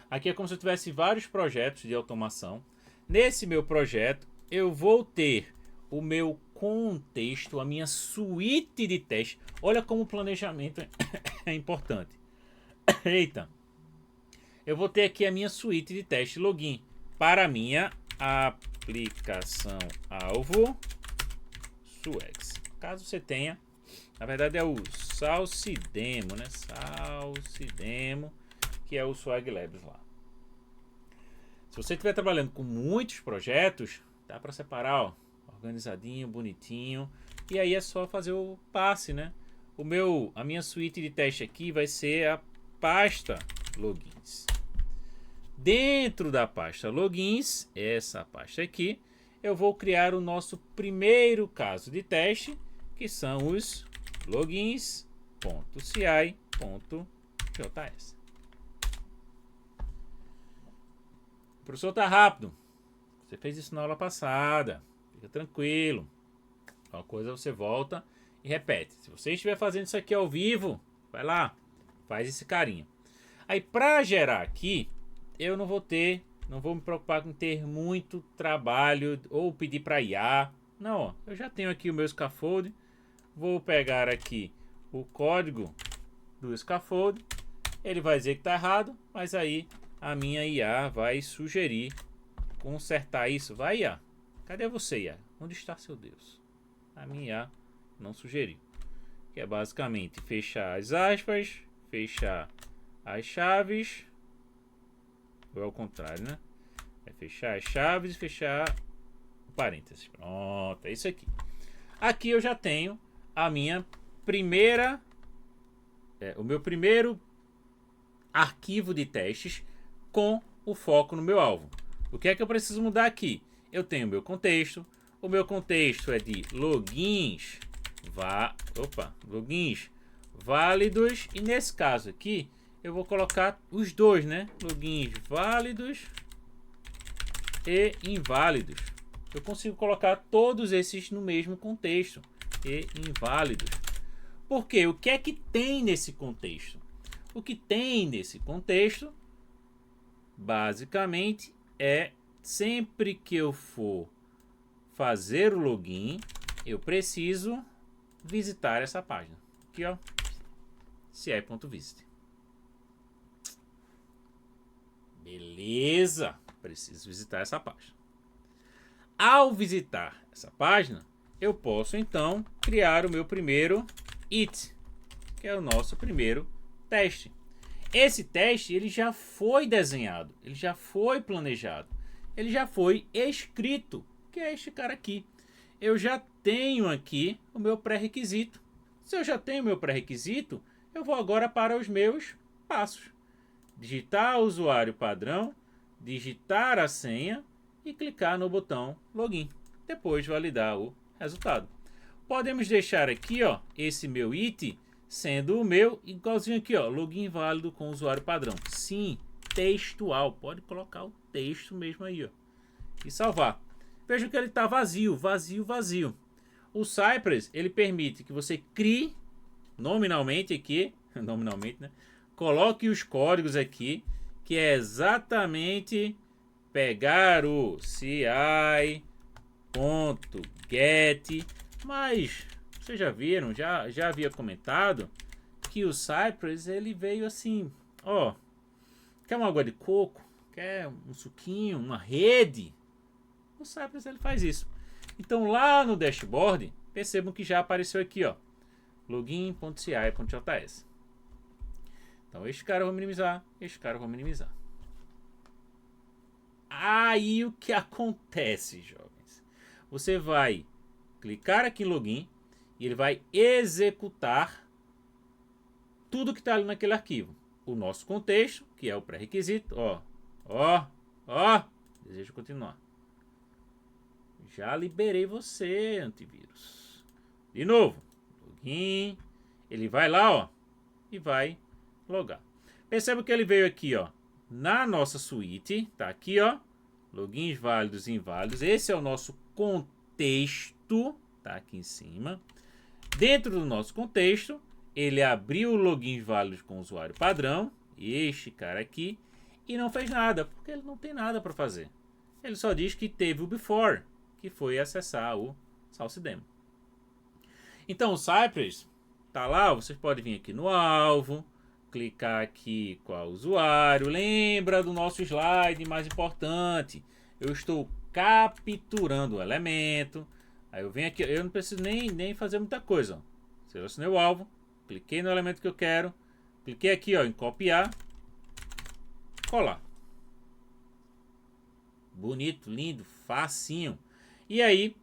A: Aqui é como se eu tivesse vários projetos de automação. Nesse meu projeto eu vou ter o meu contexto, a minha suíte de teste. Olha como o planejamento é importante. Eita. Eu vou ter aqui a minha suíte de teste login para a minha aplicação alvo Swags. Caso você tenha, na verdade é o Salcidemo, né? Salcidemo, que é o Swag Labs lá. Se você estiver trabalhando com muitos projetos, dá para separar, ó, organizadinho, bonitinho, e aí é só fazer o passe, né? A minha suíte de teste aqui vai ser a pasta logins. Dentro da pasta logins, essa pasta aqui, eu vou criar o nosso primeiro caso de teste, que são os logins.ci.js. O professor tá rápido. Você fez isso na aula passada. Fica tranquilo. Uma coisa você volta e repete. Se você estiver fazendo isso aqui ao vivo, vai lá, faz esse carinha. Aí para gerar aqui, eu não vou me preocupar com ter muito trabalho ou pedir para IA. Não, ó, eu já tenho aqui o meu scaffold. Vou pegar aqui o código do scaffold. Ele vai dizer que está errado, mas aí a minha IA vai sugerir consertar isso. Vai, IA. Cadê você, IA? Onde está seu Deus? A minha IA não sugeriu. Que é basicamente fechar as aspas, fechar as chaves. Ou é o contrário, né? É fechar as chaves e fechar o parênteses. Pronto, é isso aqui. Aqui eu já tenho a minha primeira... o meu primeiro arquivo de testes com o foco no meu alvo. O que é que eu preciso mudar aqui? Eu tenho o meu contexto. O meu contexto é de logins, logins válidos. E nesse caso aqui, eu vou colocar os dois, né? Logins válidos e inválidos. Eu consigo colocar todos esses no mesmo contexto. E inválidos. Porque o que é que tem nesse contexto? O que tem nesse contexto, basicamente, é sempre que eu for fazer o login, eu preciso visitar essa página. Aqui, ó, ci.visit. Beleza, preciso visitar essa página. Ao visitar essa página, eu posso então criar o meu primeiro it, que é o nosso primeiro teste. Esse teste ele já foi desenhado, ele já foi planejado, ele já foi escrito, que é este cara aqui. Eu já tenho aqui o meu pré-requisito. Se eu já tenho o meu pré-requisito, eu vou agora para os meus passos. Digitar o usuário padrão, digitar a senha e clicar no botão login. Depois validar o resultado. Podemos deixar aqui, ó, esse meu it sendo o meu igualzinho aqui, ó, login válido com usuário padrão. Sim, textual. Pode colocar o texto mesmo aí, ó. e salvar. Veja que ele está vazio, vazio, vazio. O Cypress, ele permite que você crie nominalmente aqui, nominalmente, né? Coloque os códigos aqui, que é exatamente pegar o ci.get, mas vocês já viram, já havia comentado que o Cypress ele veio assim, ó, quer uma água de coco, quer um suquinho, uma rede, o Cypress ele faz isso. Então lá no dashboard, percebam que já apareceu aqui, ó, login.ci.js. Então este cara eu vou minimizar, este cara eu vou minimizar. Aí o que acontece, jovens? Você vai clicar aqui em login e ele vai executar tudo que está ali naquele arquivo. O nosso contexto, que é o pré-requisito, ó, desejo continuar. Já liberei você, antivírus. De novo, login, ele vai lá, ó, e vai logar. Perceba que ele veio aqui, ó, na nossa suíte, tá aqui, ó, logins válidos e inválidos. Esse é o nosso contexto, tá aqui em cima. Dentro do nosso contexto, ele abriu logins válidos com o usuário padrão, este cara aqui, e não fez nada, porque ele não tem nada para fazer. Ele só diz que teve o before, que foi acessar o SalsiDemo. Então o Cypress tá lá, vocês podem vir aqui no alvo, clicar aqui qual usuário, lembra do nosso slide mais importante, eu estou capturando o elemento, aí eu venho aqui, eu não preciso nem fazer muita coisa, ó. Selecionei o alvo, cliquei no elemento que eu quero, cliquei aqui, ó, em copiar, colar. Bonito, lindo, facinho. E aí,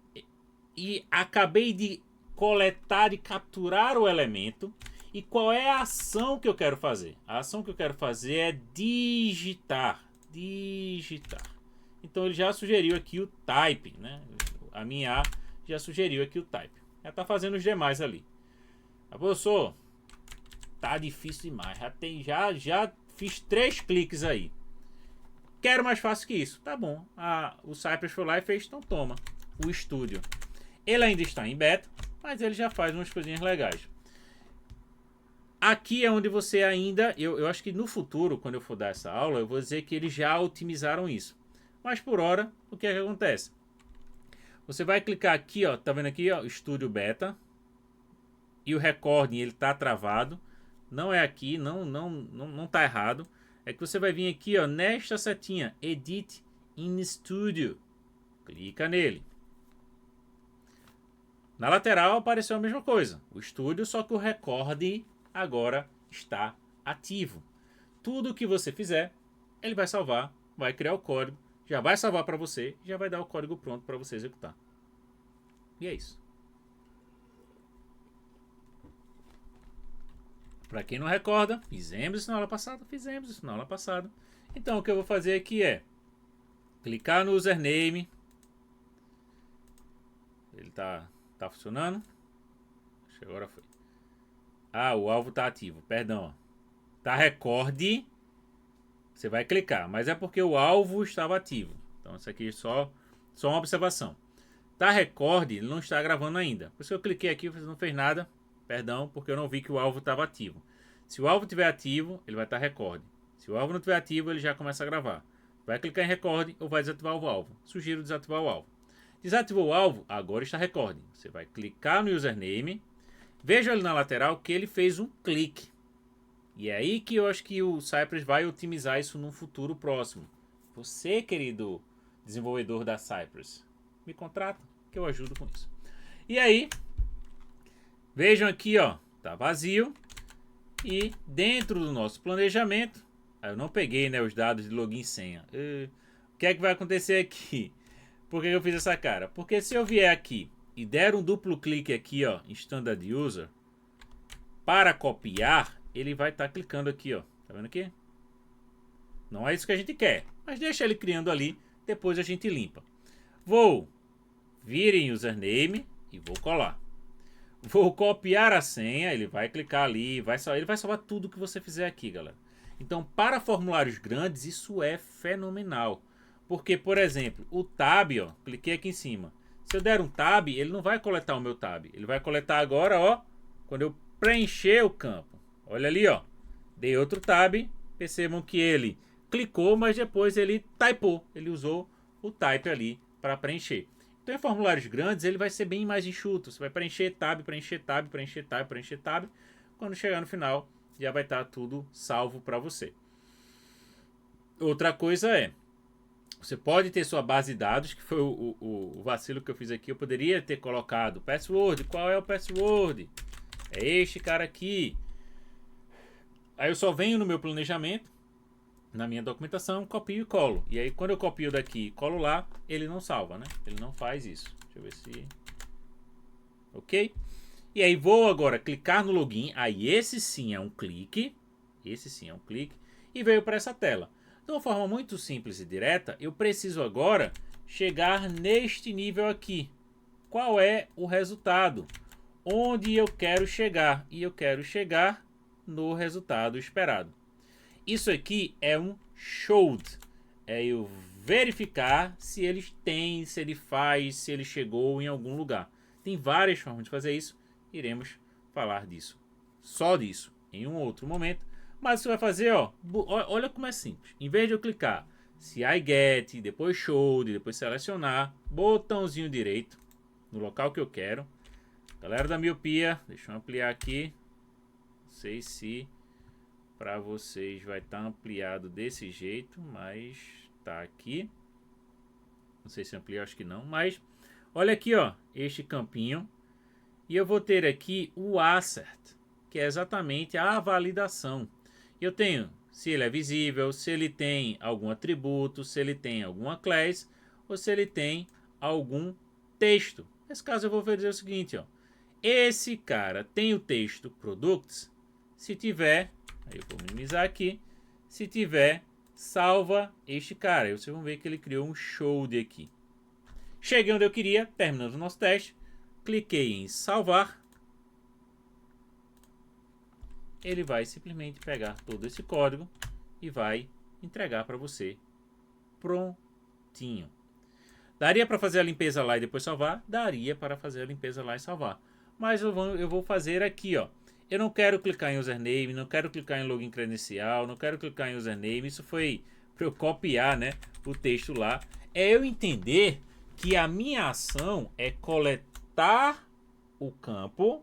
A: acabei de coletar e capturar o elemento. E qual é a ação que eu quero fazer? A ação que eu quero fazer é digitar. Então ele já sugeriu aqui o type, né? A minha A já sugeriu aqui o type. Já está fazendo os demais ali. Professor, tá difícil demais. Já fiz 3 cliques aí. Quero mais fácil que isso. Tá bom. O Cypress foi lá e fez, então toma. O Studio. Ele ainda está em beta, mas ele já faz umas coisinhas legais. Aqui é onde você ainda... Eu acho que no futuro, quando eu for dar essa aula, eu vou dizer que eles já otimizaram isso. Mas por hora, o que é que acontece? Você vai clicar aqui, ó. Tá vendo aqui, ó? Studio Beta. E o recording, ele tá travado. Não é aqui, não tá errado. É que você vai vir aqui, ó, nesta setinha, Edit in Studio. Clica nele. Na lateral apareceu a mesma coisa. O Studio, só que o recording agora está ativo. Tudo que você fizer, ele vai salvar, vai criar o código, já vai salvar para você, já vai dar o código pronto para você executar. E é isso. Para quem não recorda, fizemos isso na aula passada, Então o que eu vou fazer aqui é clicar no username. Ele tá funcionando? Acho que agora foi. O alvo tá ativo, perdão. Tá recorde. Você vai clicar, mas é porque o alvo estava ativo. Então isso aqui é só uma observação. Tá recorde, ele não está gravando ainda. Por isso que eu cliquei aqui, você não fez nada. Perdão, porque eu não vi que o alvo estava ativo. Se o alvo estiver ativo, ele vai estar recorde. Se o alvo não estiver ativo, ele já começa a gravar. Vai clicar em recorde ou vai desativar o alvo. Sugiro desativar o alvo. Desativou o alvo, agora está recorde. Você vai clicar no username. Veja ali na lateral que ele fez um clique. E é aí que eu acho que o Cypress vai otimizar isso num futuro próximo. Você, querido desenvolvedor da Cypress, me contrata que eu ajudo com isso. E aí, vejam aqui, ó, tá vazio. E dentro do nosso planejamento, eu não peguei, né, os dados de login e senha. O que é que vai acontecer aqui? Por que eu fiz essa cara? Porque se eu vier aqui e der um duplo clique aqui, ó, em Standard User, para copiar, ele vai estar clicando aqui, ó. Tá vendo aqui? Não é isso que a gente quer, mas deixa ele criando ali, depois a gente limpa. Vou vir em username e vou colar. Vou copiar a senha, ele vai clicar ali, ele vai salvar tudo que você fizer aqui, galera. Então, para formulários grandes, isso é fenomenal. Porque, por exemplo, o tab, ó, cliquei aqui em cima. Se eu der um tab, ele não vai coletar o meu tab. Ele vai coletar agora, ó, quando eu preencher o campo. Olha ali, ó. Dei outro tab. Percebam que ele clicou, mas depois ele typou. Ele usou o type ali para preencher. Então, em formulários grandes, ele vai ser bem mais enxuto. Você vai preencher tab, preencher tab, preencher tab, preencher tab. Quando chegar no final, já vai estar tudo salvo para você. Outra coisa é, você pode ter sua base de dados, que foi o vacilo que eu fiz aqui. Eu poderia ter colocado password. Qual é o password? É este cara aqui. Aí eu só venho no meu planejamento, na minha documentação, copio e colo. E aí quando eu copio daqui e colo lá, ele não salva, né? Ele não faz isso. Deixa eu ver se... Ok? E aí vou agora clicar no login. Aí esse sim é um clique. Esse sim é um clique. E veio para essa tela. De uma forma muito simples e direta, eu preciso agora chegar neste nível aqui. Qual é o resultado? Onde eu quero chegar? E eu quero chegar no resultado esperado. Isso aqui é um showed. É eu verificar se eles têm, se ele faz, se ele chegou em algum lugar. Tem várias formas de fazer isso. Iremos falar disso. Só disso em um outro momento. Mas você vai fazer, ó. Olha como é simples. Em vez de eu clicar se I get, depois showed, depois selecionar, botãozinho direito no local que eu quero. Galera da miopia, deixa eu ampliar aqui. Não sei se para vocês vai estar ampliado desse jeito, mas tá aqui. Não sei se ampliar, acho que não, mas olha aqui, ó, este campinho. E eu vou ter aqui o assert, que é exatamente a validação. Eu tenho se ele é visível, se ele tem algum atributo, se ele tem alguma classe ou se ele tem algum texto. Nesse caso eu vou dizer o seguinte, ó. Esse cara tem o texto products? Se tiver, aí eu vou minimizar aqui. Se tiver, salva este cara. Aí vocês vão ver que ele criou um show de aqui. Cheguei onde eu queria, terminando o nosso teste. Cliquei em salvar. Ele vai simplesmente pegar todo esse código e vai entregar para você prontinho. Daria para fazer a limpeza lá e depois salvar? Daria para fazer a limpeza lá e salvar. Mas eu vou fazer aqui, ó. Eu não quero clicar em username, não quero clicar em login credencial, não quero clicar em username. Isso foi para eu copiar, né, o texto lá. É eu entender que a minha ação é coletar o campo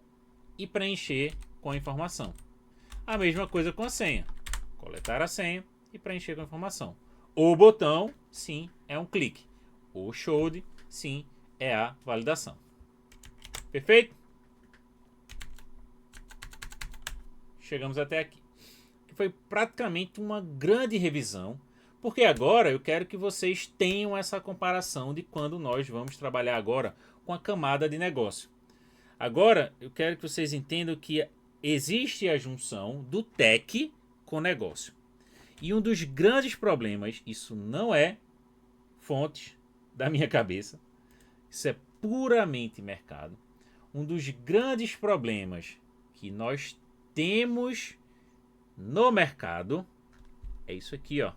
A: e preencher com a informação. A mesma coisa com a senha. Coletar a senha e preencher com a informação. O botão, sim, é um clique. O showed, sim, é a validação. Perfeito? Chegamos até aqui. Foi praticamente uma grande revisão, porque agora eu quero que vocês tenham essa comparação de quando nós vamos trabalhar agora com a camada de negócio. Agora eu quero que vocês entendam que existe a junção do tech com negócio. E um dos grandes problemas, isso não é fontes da minha cabeça, isso é puramente mercado. Um dos grandes problemas que nós temos no mercado é isso aqui, ó.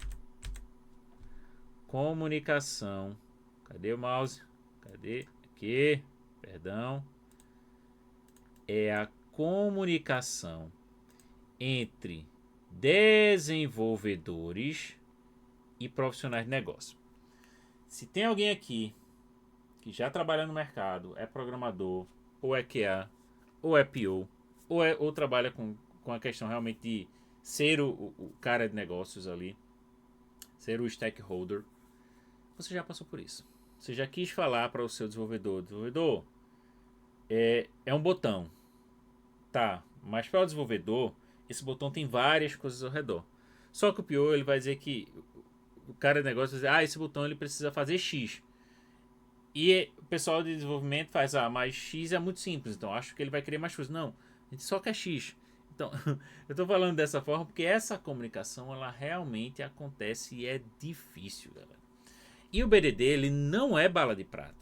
A: Comunicação. Cadê o mouse? Cadê? Aqui. Perdão. É a comunicação entre desenvolvedores e profissionais de negócio. Se tem alguém aqui que já trabalha no mercado, é programador, ou é QA, ou é PO, ou trabalha com a questão realmente de ser o cara de negócios ali, ser o stakeholder, você já passou por isso. Você já quis falar para o seu desenvolvedor, é um botão, tá, mas para o desenvolvedor, esse botão tem várias coisas ao redor. Só que o PO, ele vai dizer que o cara de negócio vai dizer, esse botão ele precisa fazer X. E o pessoal de desenvolvimento faz, mas X é muito simples, então acho que ele vai querer mais coisas. Não, a gente só quer X. Então, eu estou falando dessa forma porque essa comunicação, ela realmente acontece e é difícil, galera. E o BDD, ele não é bala de prata,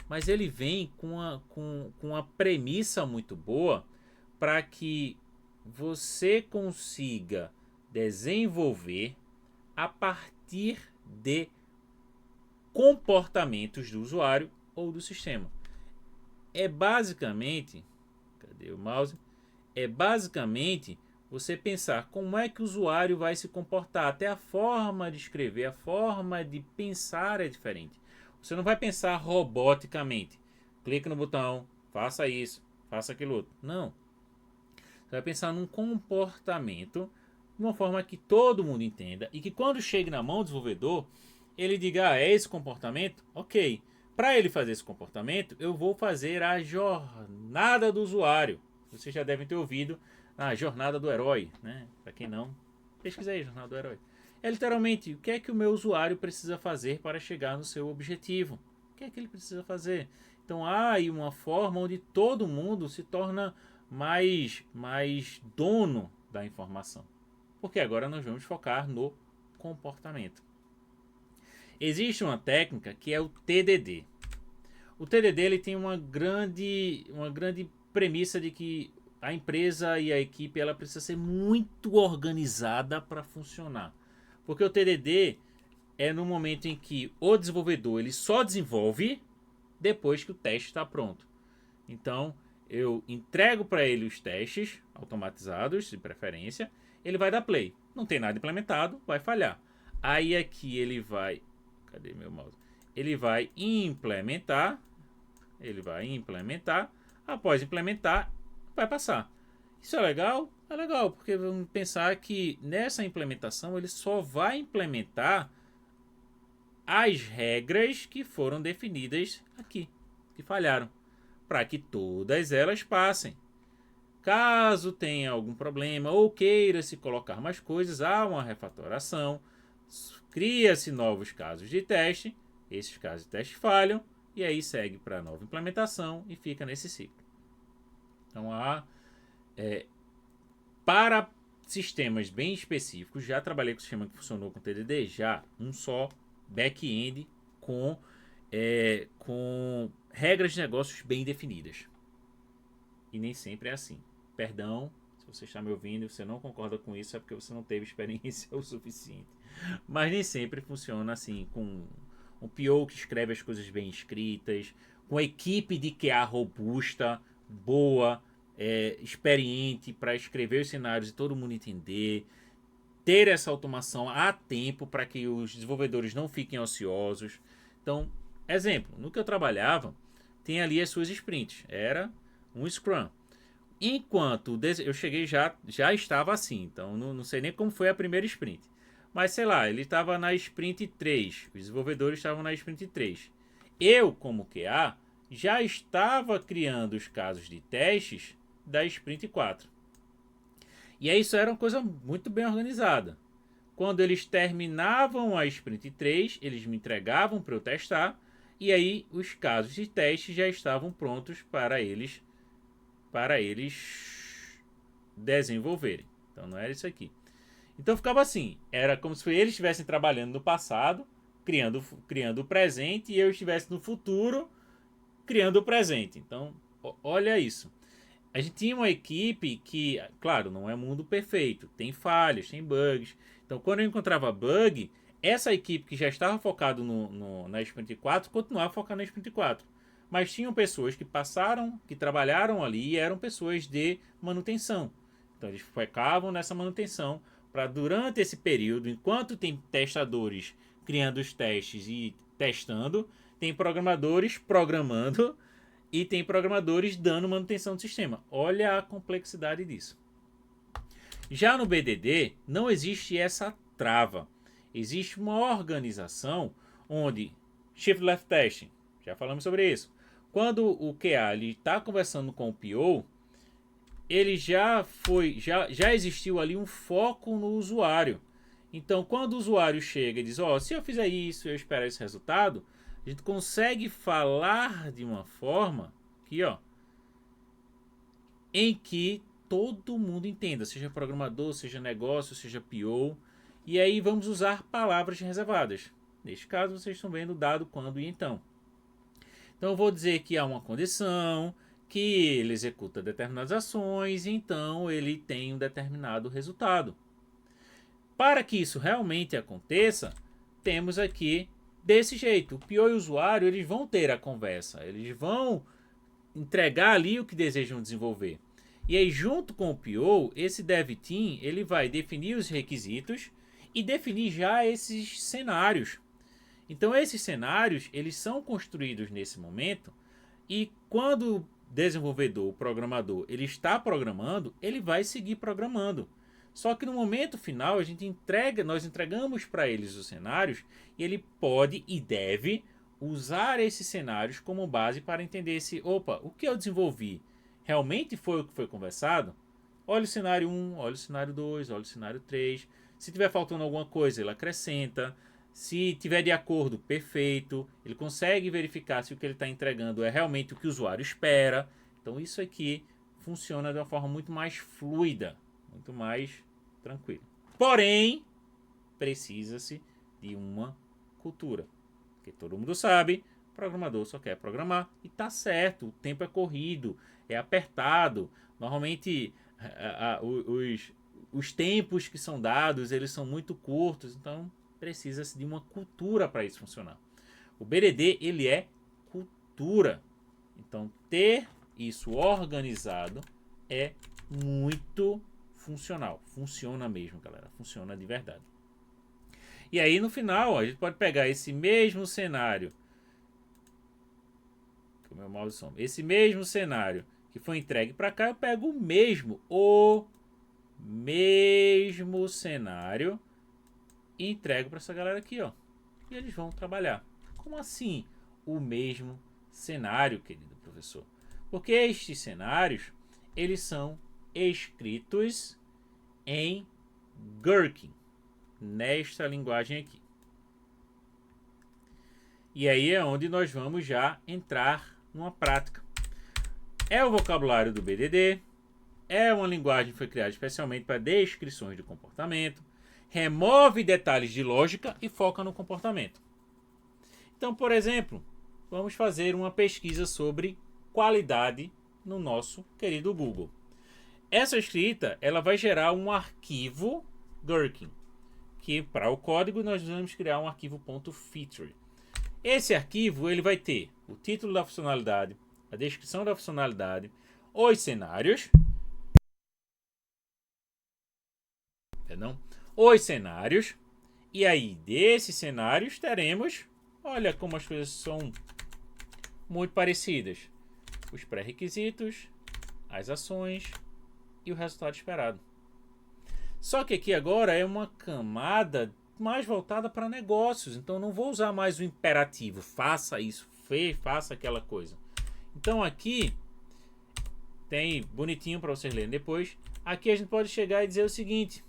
A: mas ele vem com uma premissa muito boa para que você consiga desenvolver a partir de comportamentos do usuário ou do sistema. É basicamente, cadê o mouse? É basicamente você pensar como é que o usuário vai se comportar. Até a forma de escrever, a forma de pensar é diferente. Você não vai pensar roboticamente. Clique no botão, faça isso, faça aquilo outro. Não. Você vai pensar num comportamento de uma forma que todo mundo entenda e que quando chegue na mão do desenvolvedor, ele diga, é esse comportamento? Ok. Para ele fazer esse comportamento, eu vou fazer a jornada do usuário. Vocês já devem ter ouvido a jornada do herói, né? Para quem não, pesquisa aí, jornada do herói. É literalmente o que é que o meu usuário precisa fazer para chegar no seu objetivo. O que é que ele precisa fazer? Então há aí uma forma onde todo mundo se torna mais dono da informação. Porque agora nós vamos focar no comportamento. Existe uma técnica que é o TDD. O TDD ele tem uma grande premissa de que a empresa e a equipe ela precisa ser muito organizada para funcionar. Porque o TDD é no momento em que o desenvolvedor ele só desenvolve depois que o teste está pronto. Então, eu entrego para ele os testes automatizados, de preferência, ele vai dar play. Não tem nada implementado, vai falhar. Aí aqui ele vai, cadê meu mouse? Ele vai implementar, após implementar, vai passar. Isso é legal? É legal, porque vamos pensar que nessa implementação ele só vai implementar as regras que foram definidas aqui, que falharam, para que todas elas passem. Caso tenha algum problema ou queira se colocar mais coisas, há uma refatoração, cria-se novos casos de teste, esses casos de teste falham, e aí segue para a nova implementação e fica nesse ciclo. Então, para sistemas bem específicos, já trabalhei com sistema que funcionou com TDD, já um só back-end com regras de negócios bem definidas. E nem sempre é assim. Perdão, se você está me ouvindo e você não concorda com isso, é porque você não teve experiência o suficiente. Mas nem sempre funciona assim, com um PO que escreve as coisas bem escritas, com a equipe de QA robusta, boa, experiente para escrever os cenários e todo mundo entender, ter essa automação a tempo para que os desenvolvedores não fiquem ociosos. Então, exemplo, no que eu trabalhava, tem ali as suas sprints, era um Scrum. Enquanto eu cheguei já estava assim, então não sei nem como foi a primeira sprint. Mas sei lá, ele estava na sprint 3, os desenvolvedores estavam na sprint 3. Eu, como QA, já estava criando os casos de testes da sprint 4. E aí isso era uma coisa muito bem organizada. Quando eles terminavam a sprint 3, eles me entregavam para eu testar, e aí os casos de teste já estavam prontos para eles desenvolverem. Então não era isso aqui. Então ficava assim, era como se eles estivessem trabalhando no passado, criando o presente, e eu estivesse no futuro criando o presente. Então, olha isso. A gente tinha uma equipe que, claro, não é mundo perfeito, tem falhas, tem bugs. Então, quando eu encontrava bug, essa equipe que já estava focada na Sprint 4 continuava focada na Sprint 4. Mas tinham pessoas que trabalharam ali e eram pessoas de manutenção. Então, eles focavam nessa manutenção para, durante esse período, enquanto tem testadores criando os testes e testando, tem programadores programando e tem programadores dando manutenção do sistema. Olha a complexidade disso. Já no BDD, não existe essa trava. Existe uma organização onde Shift Left Testing, já falamos sobre isso. Quando o QA está conversando com o PO, ele já existiu ali um foco no usuário. Então, quando o usuário chega e diz, se eu fizer isso, eu espero esse resultado, a gente consegue falar de uma forma aqui, em que todo mundo entenda, seja programador, seja negócio, seja PO. E aí vamos usar palavras reservadas. Neste caso, vocês estão vendo dado, quando e então. Então, eu vou dizer que há uma condição, que ele executa determinadas ações, então ele tem um determinado resultado. Para que isso realmente aconteça, temos aqui desse jeito. O PO e o usuário, eles vão ter a conversa, eles vão entregar ali o que desejam desenvolver. E aí, junto com o PO, esse Dev Team, ele vai definir os requisitos e definir já esses cenários. Então, esses cenários, eles são construídos nesse momento, e quando o desenvolvedor, o programador, ele está programando, ele vai seguir programando. Só que no momento final, nós entregamos para eles os cenários, e ele pode e deve usar esses cenários como base para entender se, opa, o que eu desenvolvi realmente foi o que foi conversado? Olha o cenário 1, olha o cenário 2, olha o cenário 3. Se tiver faltando alguma coisa, ele acrescenta. Se tiver de acordo, perfeito. Ele consegue verificar se o que ele está entregando é realmente o que o usuário espera. Então isso aqui funciona de uma forma muito mais fluida, muito mais tranquila. Porém, precisa-se de uma cultura. Porque todo mundo sabe, o programador só quer programar. E tá certo, o tempo é corrido, é apertado. Normalmente os tempos que são dados, eles são muito curtos. Então precisa-se de uma cultura para isso funcionar. O BDD, ele é cultura. Então ter isso organizado é muito funcional. Funciona mesmo, galera. Funciona de verdade. E aí no final a gente pode pegar esse mesmo cenário. O meu mouse some. Esse mesmo cenário que foi entregue para cá, eu pego o mesmo cenário e entrego para essa galera aqui, ó. E eles vão trabalhar. Como assim o mesmo cenário, querido professor? Porque estes cenários, eles são escritos em Gherkin, nesta linguagem aqui. E aí é onde nós vamos já entrar numa prática. É o vocabulário do BDD, é uma linguagem que foi criada especialmente para descrições de comportamento, remove detalhes de lógica e foca no comportamento. Então, por exemplo, vamos fazer uma pesquisa sobre qualidade no nosso querido Google. Essa escrita, ela vai gerar um arquivo Gherkin, que para o código nós vamos criar um arquivo .feature. Esse arquivo, ele vai ter o título da funcionalidade, a descrição da funcionalidade, os cenários, e aí desses cenários teremos, olha como as coisas são muito parecidas, os pré-requisitos, as ações e o resultado esperado. Só que aqui agora é uma camada mais voltada para negócios, então não vou usar mais o imperativo, faça isso, faça aquela coisa. Então aqui tem bonitinho para vocês lerem depois. Aqui a gente pode chegar e dizer o seguinte: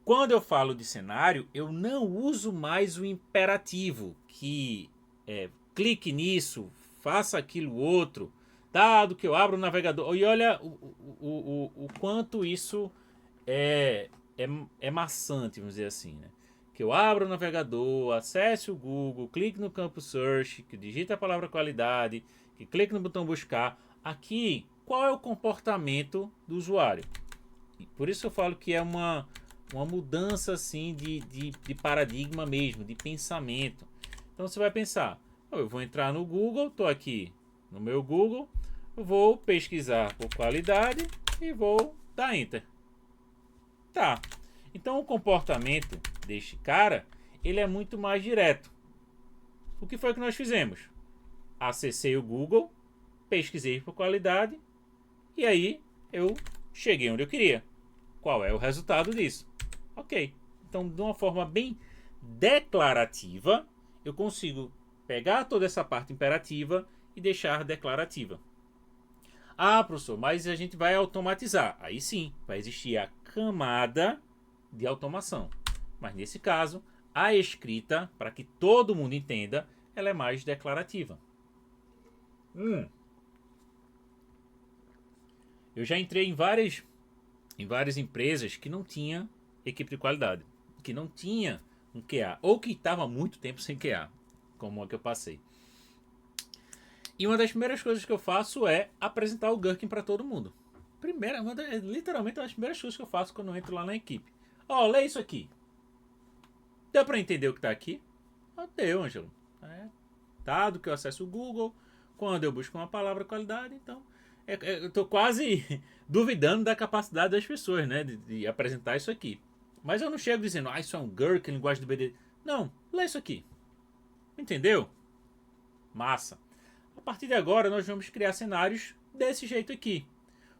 A: quando eu falo de cenário, eu não uso mais o imperativo, que é clique nisso, faça aquilo outro, dado que eu abro o navegador. E olha o quanto isso é maçante, vamos dizer assim, né? Que eu abro o navegador, acesse o Google, clique no campo Search, que digite a palavra qualidade, que clique no botão buscar. Aqui, qual é o comportamento do usuário? E por isso eu falo que é uma mudança assim de paradigma mesmo, de pensamento. Então você vai pensar, eu vou entrar no Google, estou aqui no meu Google, vou pesquisar por qualidade e vou dar Enter. Tá, então o comportamento deste cara, ele é muito mais direto. O que foi que nós fizemos? Acessei o Google, pesquisei por qualidade e aí eu cheguei onde eu queria. Qual é o resultado disso? Ok, então de uma forma bem declarativa, eu consigo pegar toda essa parte imperativa e deixar declarativa. Ah, professor, mas a gente vai automatizar. Aí sim, vai existir a camada de automação. Mas nesse caso, a escrita, para que todo mundo entenda, ela é mais declarativa. Eu já entrei em várias empresas que não tinha equipe de qualidade, que não tinha um QA, ou que estava há muito tempo sem QA, como a que eu passei. E uma das primeiras coisas que eu faço é apresentar o Gherkin para todo mundo. Literalmente uma das primeiras coisas que eu faço quando eu entro lá na equipe. Ó, lê isso aqui. Deu para entender o que está aqui? Deu, Ângelo. Dado que eu acesso o Google, quando eu busco uma palavra qualidade, então eu estou quase duvidando da capacidade das pessoas, né, de apresentar isso aqui. Mas eu não chego dizendo, isso é um GURC, linguagem do BD. Não, lê isso aqui. Entendeu? Massa. A partir de agora, nós vamos criar cenários desse jeito aqui.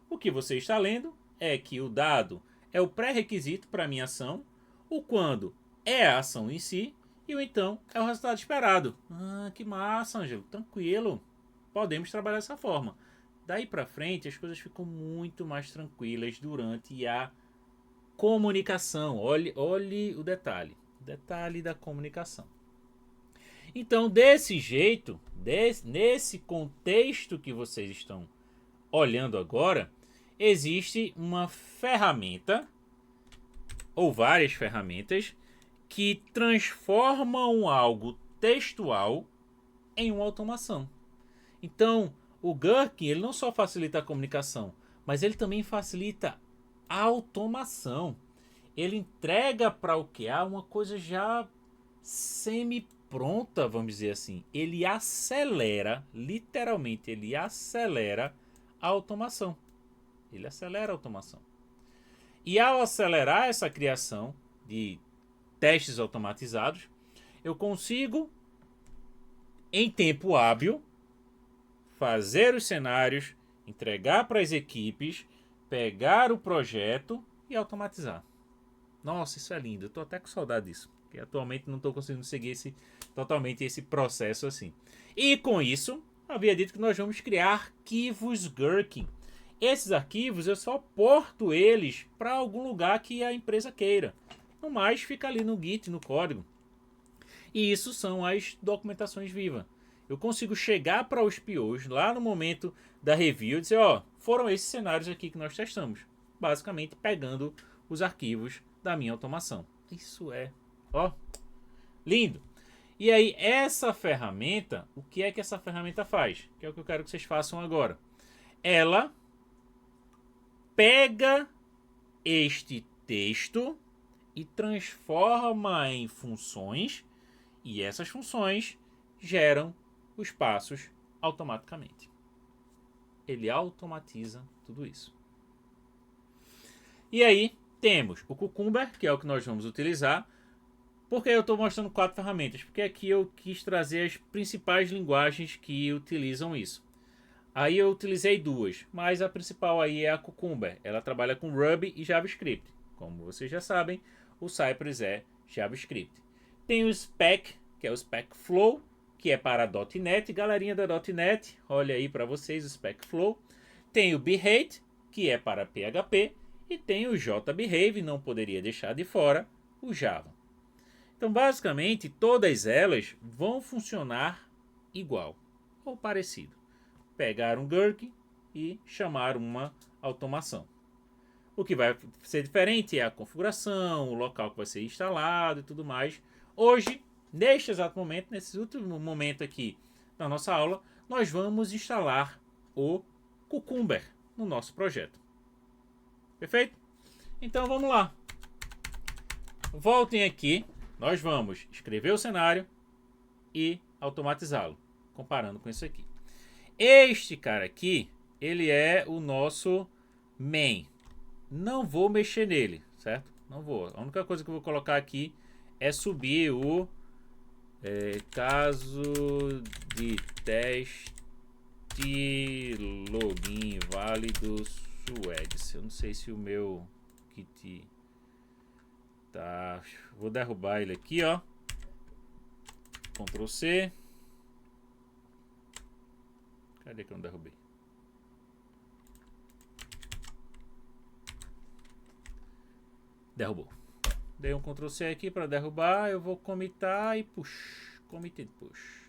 A: O que você está lendo é que o dado é o pré-requisito para a minha ação, o quando é a ação em si, e o então é o resultado esperado. Que massa, Ângelo. Tranquilo. Podemos trabalhar dessa forma. Daí para frente, as coisas ficam muito mais tranquilas durante a comunicação. Olhe o detalhe. O detalhe da comunicação. Então, desse jeito, nesse contexto que vocês estão olhando agora, existe uma ferramenta, ou várias ferramentas, que transformam algo textual em uma automação. Então, o Gherkin, ele não só facilita a comunicação, mas ele também facilita a automação. Ele entrega para o QA uma coisa já semi-pronta, vamos dizer assim. Ele acelera, literalmente, ele acelera a automação. Ele acelera a automação. E ao acelerar essa criação de testes automatizados, eu consigo, em tempo hábil, fazer os cenários, entregar para as equipes, pegar o projeto e automatizar. Nossa, isso é lindo. Eu estou até com saudade disso, porque atualmente não estou conseguindo seguir totalmente esse processo assim. E com isso, havia dito que nós vamos criar arquivos Gherkin. Esses arquivos eu só porto eles para algum lugar que a empresa queira. No mais, fica ali no Git, no código. E isso são as documentações vivas. Eu consigo chegar para os POs lá no momento da review e dizer, foram esses cenários aqui que nós testamos. Basicamente pegando os arquivos da minha automação. Isso é, lindo. E aí, essa ferramenta, o que é que essa ferramenta faz? Que é o que eu quero que vocês façam agora. Ela pega este texto e transforma em funções, e essas funções geram os passos automaticamente. Ele automatiza tudo isso. E aí temos o Cucumber, que é o que nós vamos utilizar. Por que eu estou mostrando 4 ferramentas? Porque aqui eu quis trazer as principais linguagens que utilizam isso. Aí eu utilizei 2, mas a principal aí é a Cucumber. Ela trabalha com Ruby e JavaScript. Como vocês já sabem, o Cypress é JavaScript. Tem o Spec, que é o Spec Flow, que é para .NET. Galerinha da .NET, olha aí para vocês o Spec Flow. Tem o Behave, que é para PHP. E tem o JBehave, não poderia deixar de fora, o Java. Então, basicamente, todas elas vão funcionar igual ou parecido. Pegar um Gherkin e chamar uma automação. O que vai ser diferente é a configuração, o local que vai ser instalado e tudo mais. Hoje, neste exato momento, nesse último momento aqui da nossa aula, nós vamos instalar o Cucumber no nosso projeto. Perfeito? Então vamos lá. Voltem aqui. Nós vamos escrever o cenário e automatizá-lo, comparando com isso aqui. Este cara aqui, ele é o nosso main. Não vou mexer nele, certo? Não vou. A única coisa que eu vou colocar aqui é subir o caso de teste login válido Suedes. Eu não sei se o meu kit tá. Vou derrubar ele aqui, ó. Ctrl C. Cadê que eu não derrubei? Derrubou. Dei um Ctrl C aqui para derrubar. Eu vou comitar e push. Committed push.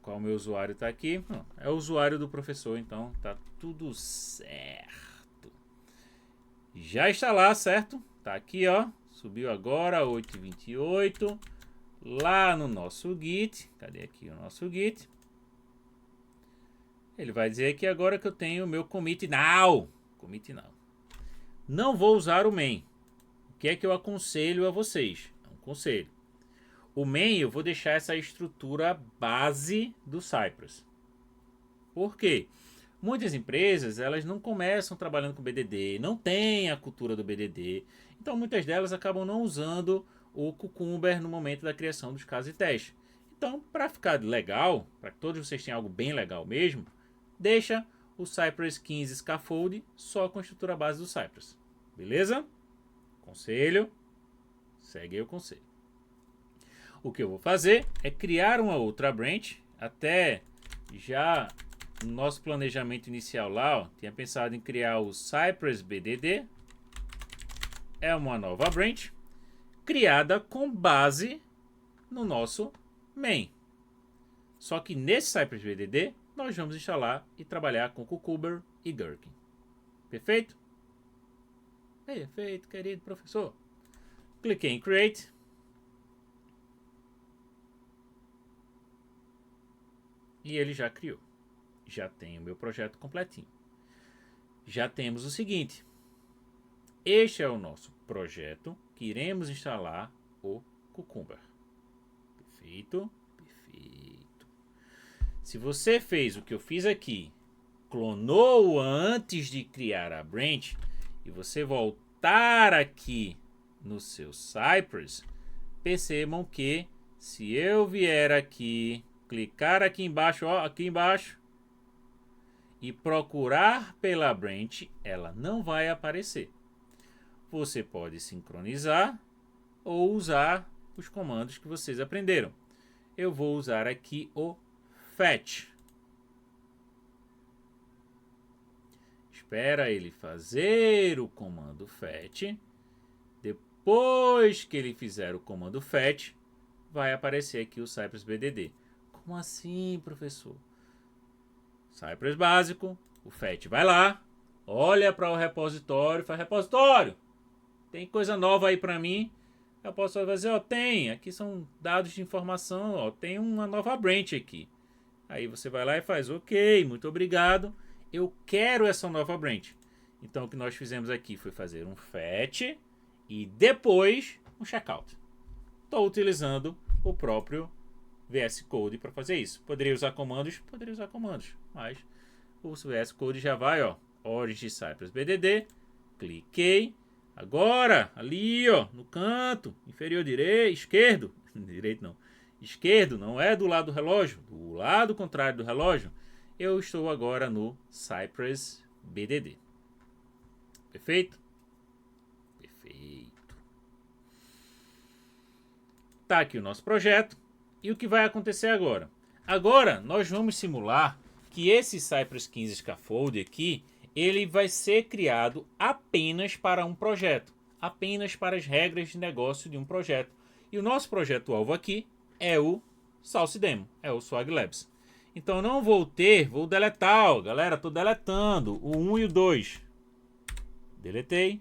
A: Qual o meu usuário tá aqui? É o usuário do professor, então tá tudo certo. Já está lá, certo? Tá aqui, ó. Subiu agora, 8.28. Lá no nosso Git. Cadê aqui o nosso Git? Ele vai dizer aqui agora que eu tenho o meu commit now. Commit now. Não vou usar o main. que é que eu aconselho a vocês? É um conselho. O main eu vou deixar essa estrutura base do Cypress. Por quê? Muitas empresas elas não começam trabalhando com BDD, não têm a cultura do BDD, então muitas delas acabam não usando o Cucumber no momento da criação dos casos de teste. Então, para ficar legal, para que todos vocês tenham algo bem legal mesmo, deixa o Cypress 15 Scaffold só com a estrutura base do Cypress. Beleza? Conselho, segue aí o conselho. O que eu vou fazer é criar uma outra branch, até já no nosso planejamento inicial lá, ó, tinha pensado em criar o Cypress BDD. É uma nova branch criada com base no nosso main. Só que nesse Cypress BDD nós vamos instalar e trabalhar com Cucumber e Gherkin. Perfeito? Perfeito, querido professor. Cliquei em Create. E ele já criou. Já tem o meu projeto completinho. Já temos o seguinte. Este é o nosso projeto que iremos instalar o Cucumber. Perfeito? Perfeito. Se você fez o que eu fiz aqui, clonou antes de criar a branch, e você voltar aqui no seu Cypress, percebam que se eu vier aqui, clicar aqui embaixo, ó, aqui embaixo, e procurar pela branch, ela não vai aparecer. Você pode sincronizar ou usar os comandos que vocês aprenderam. Eu vou usar aqui o fetch. Espera ele fazer o comando fetch. Depois que ele fizer o comando fetch, vai aparecer aqui o Cypress BDD. Como assim, professor? Cypress básico, o fetch vai lá, olha para o repositório, faz repositório. Tem coisa nova aí para mim? O repositório vai dizer, ó, tem, aqui são dados de informação, ó, tem uma nova branch aqui. Aí você vai lá e faz, ok, muito obrigado, eu quero essa nova branch. Então o que nós fizemos aqui foi fazer um fetch e depois um checkout. Estou utilizando o próprio VS Code para fazer isso. Poderia usar comandos, mas o VS Code já vai, ó, Origin Cypress BDD, cliquei, agora ali, ó, no canto inferior direito, esquerdo, direito não, esquerdo, não é do lado do relógio, do lado contrário do relógio, eu estou agora no Cypress BDD. Perfeito? Perfeito. Tá aqui o nosso projeto. E o que vai acontecer agora? Agora nós vamos simular que esse Cypress 15 Scaffold aqui, ele vai ser criado apenas para um projeto, apenas para as regras de negócio de um projeto. E o nosso projeto-alvo aqui é o Sauce Demo, é o Swag Labs. Então não vou deletar, ó, galera, estou deletando o 1 e o 2. Deletei.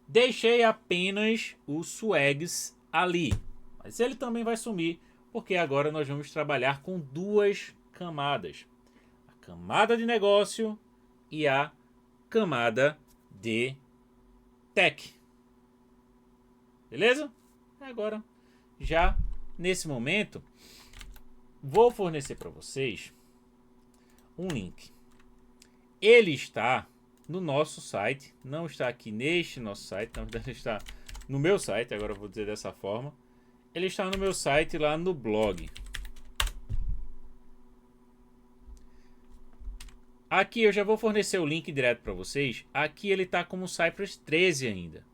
A: Deixei apenas o Swags ali, mas ele também vai sumir, porque agora nós vamos trabalhar com duas camadas. A camada de negócio e a camada de tech. Beleza? Agora, já nesse momento, vou fornecer para vocês um link. Ele está no nosso site, não está aqui neste nosso site, na verdade está no meu site, agora eu vou dizer dessa forma. Ele está no meu site lá no blog. Aqui eu já vou fornecer o link direto para vocês. Aqui ele está como Cypress 13 ainda.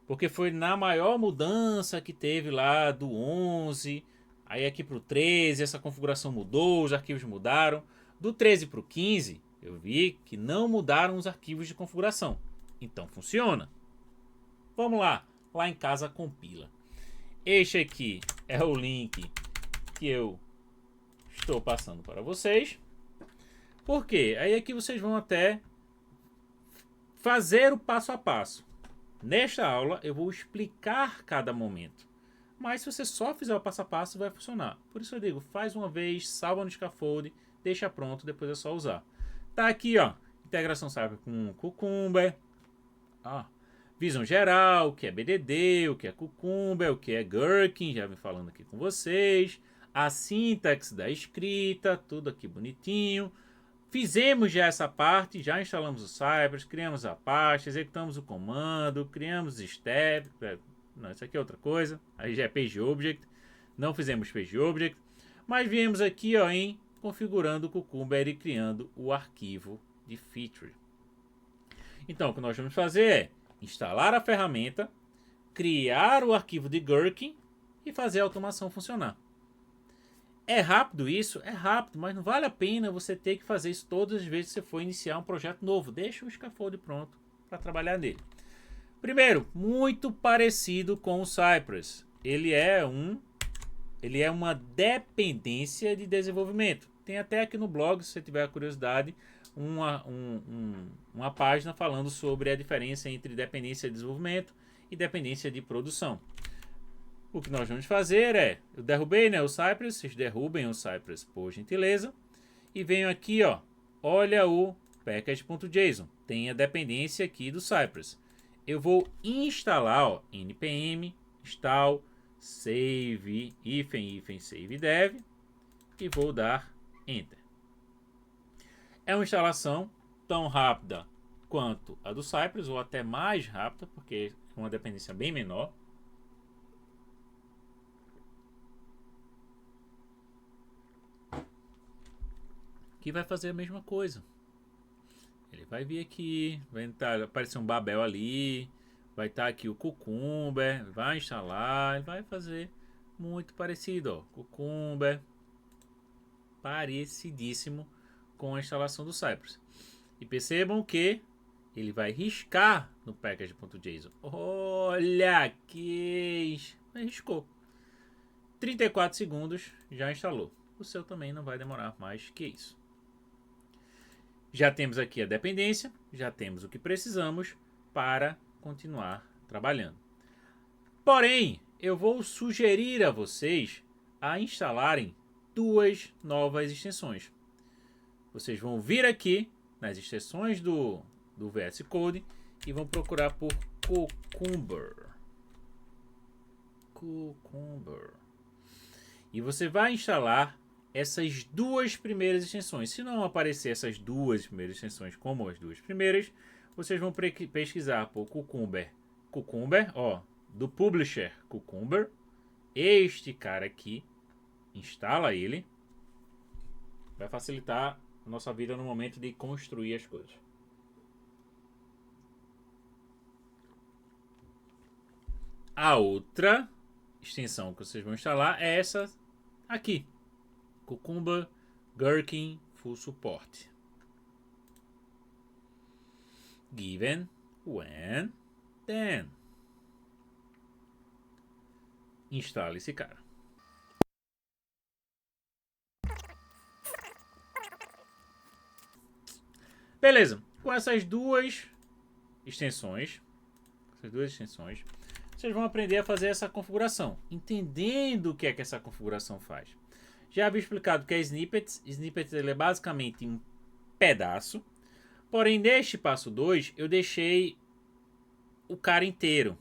A: Porque foi na maior mudança que teve lá do 11. Aí aqui para o 13 essa configuração mudou, os arquivos mudaram. Do 13 para o 15 eu vi que não mudaram os arquivos de configuração. Então funciona. Vamos lá. Lá em casa compila. Este aqui é o link que eu estou passando para vocês. Por quê? Aí aqui vocês vão até fazer o passo a passo. Nesta aula eu vou explicar cada momento. Mas se você só fizer o passo a passo, vai funcionar. Por isso eu digo, faz uma vez, salva no scaffold, deixa pronto, depois é só usar. Tá aqui, ó, integração Cypress com Cucumber. Visão geral, o que é BDD, o que é Cucumber, o que é Gherkin, já vim falando aqui com vocês. A sintaxe da escrita, tudo aqui bonitinho. Fizemos já essa parte, já instalamos o Cypress, criamos a pasta, executamos o comando, criamos step. Não, isso aqui é outra coisa. Aí já é PageObject. Não fizemos PageObject. Mas viemos aqui ó, em configurando o Cucumber e criando o arquivo de feature. Então o que nós vamos fazer é instalar a ferramenta, criar o arquivo de Gherkin e fazer a automação funcionar. É rápido isso? É rápido, mas não vale a pena você ter que fazer isso todas as vezes que você for iniciar um projeto novo. Deixa o scaffold pronto para trabalhar nele. Primeiro, muito parecido com o Cypress. Ele é uma dependência de desenvolvimento. Tem até aqui no blog, se você tiver curiosidade, uma página falando sobre a diferença entre dependência de desenvolvimento e dependência de produção. O que nós vamos fazer é, eu derrubei o Cypress, vocês derrubem o Cypress por gentileza, e venho aqui, ó, olha o package.json, tem a dependência aqui do Cypress. Eu vou instalar, ó, npm install save save dev e vou dar enter. É uma instalação tão rápida quanto a do Cypress, ou até mais rápida, porque é uma dependência bem menor. Que vai fazer a mesma coisa. Ele vai vir aqui, vai aparecer um Babel ali, vai estar aqui o Cucumber, vai instalar, ele vai fazer muito parecido, ó, Cucumber, parecidíssimo com a instalação do Cypress. E percebam que ele vai riscar no package.json. Olha que riscou. 34 segundos já instalou. O seu também não vai demorar mais que isso. Já temos aqui a dependência, já temos o que precisamos para continuar trabalhando. Porém, eu vou sugerir a vocês a instalarem duas novas extensões. Vocês vão vir aqui nas extensões do VS Code e vão procurar por Cucumber. E você vai instalar essas duas primeiras extensões. Se não aparecer essas duas primeiras extensões como as duas primeiras, vocês vão pesquisar por Cucumber, ó, do publisher Cucumber. Este cara aqui, instala ele. Vai facilitar a nossa vida no momento de construir as coisas. A outra extensão que vocês vão instalar é essa aqui. Cucumber Gherkin Full Support. Given, when, then. Instale esse cara. Beleza. Com essas duas extensões, vocês vão aprender a fazer essa configuração, entendendo o que é que essa configuração faz. Já havia explicado que é snippets. Snippets ele é basicamente um pedaço. Porém, neste passo 2, eu deixei o cara inteiro,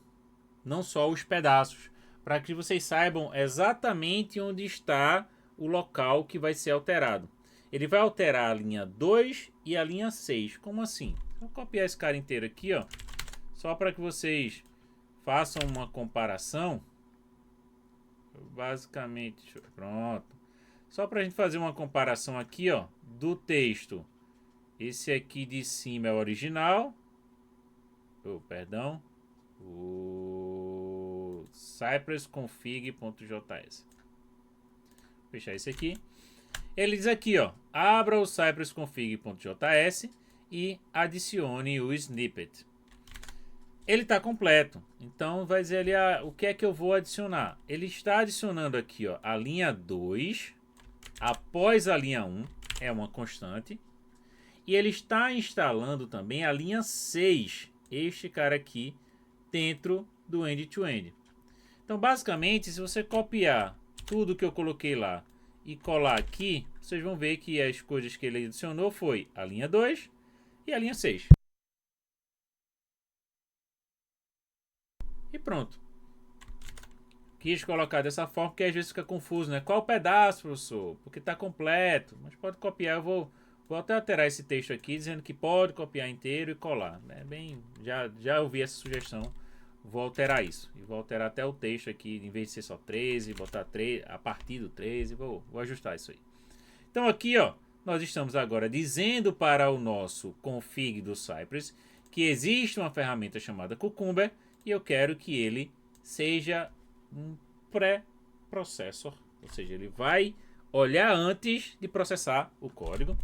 A: não só os pedaços, para que vocês saibam exatamente onde está o local que vai ser alterado. Ele vai alterar a linha 2 e a linha 6. Como assim? Vou copiar esse cara inteiro aqui, ó, só para que vocês façam uma comparação. Basicamente, pronto. Só para a gente fazer uma comparação aqui, ó, do texto. Esse aqui de cima é o original. Perdão. O cypressconfig.js. Vou fechar esse aqui. Ele diz aqui, ó, abra o cypressconfig.js e adicione o snippet. Ele está completo, então vai dizer ali o que é que eu vou adicionar. Ele está adicionando aqui, ó, a linha 2 após a linha 1, é uma constante. E ele está instalando também a linha 6, este cara aqui, dentro do end-to-end. Então, basicamente, se você copiar tudo que eu coloquei lá e colar aqui, vocês vão ver que as coisas que ele adicionou foi a linha 2 e a linha 6. pronto. Quis colocar dessa forma porque às vezes fica confuso, né? Qual pedaço, professor? Porque está completo. Mas pode copiar. Eu vou até alterar esse texto aqui dizendo que pode copiar inteiro e colar, né? Bem, já ouvi essa sugestão. Vou alterar isso. E vou alterar até o texto aqui, em vez de ser só 13, botar 13, a partir do 13. Vou ajustar isso aí. Então aqui, ó, nós estamos agora dizendo para o nosso config do Cypress que existe uma ferramenta chamada Cucumber e eu quero que ele seja um pré-processor, ou seja, ele vai olhar antes de processar o código,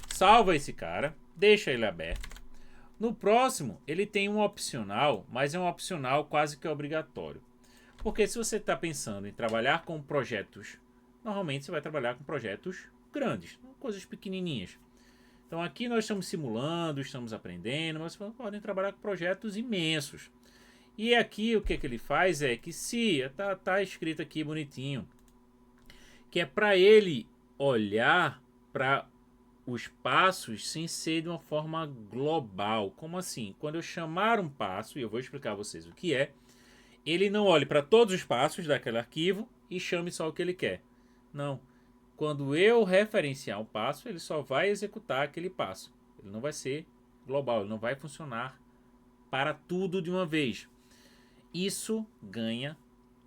A: salva esse cara, deixa ele aberto. No próximo, ele tem um opcional, mas é um opcional quase que obrigatório. Porque se você está pensando em trabalhar com projetos, normalmente você vai trabalhar com projetos grandes, não coisas pequenininhas. Então aqui nós estamos simulando, estamos aprendendo, mas vocês podem trabalhar com projetos imensos. E aqui o que ele faz é que se tá escrito aqui bonitinho, que é para ele olhar para os passos sem ser de uma forma global. Como assim? Quando eu chamar um passo, e eu vou explicar a vocês o que é, ele não olhe para todos os passos daquele arquivo e chame só o que ele quer. Não. Quando eu referenciar um passo, ele só vai executar aquele passo. Ele não vai ser global, ele não vai funcionar para tudo de uma vez. Isso ganha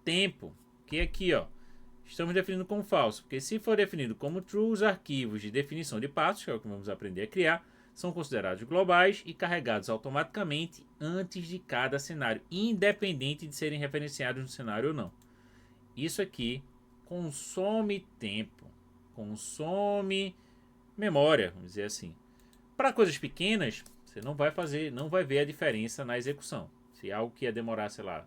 A: tempo. Que aqui, ó, estamos definindo como falso. Porque se for definido como true, os arquivos de definição de passos, que é o que vamos aprender a criar, são considerados globais e carregados automaticamente antes de cada cenário, independente de serem referenciados no cenário ou não. Isso aqui consome tempo, consome memória, vamos dizer assim. Para coisas pequenas, você não vai ver a diferença na execução. Se algo que ia demorar, sei lá,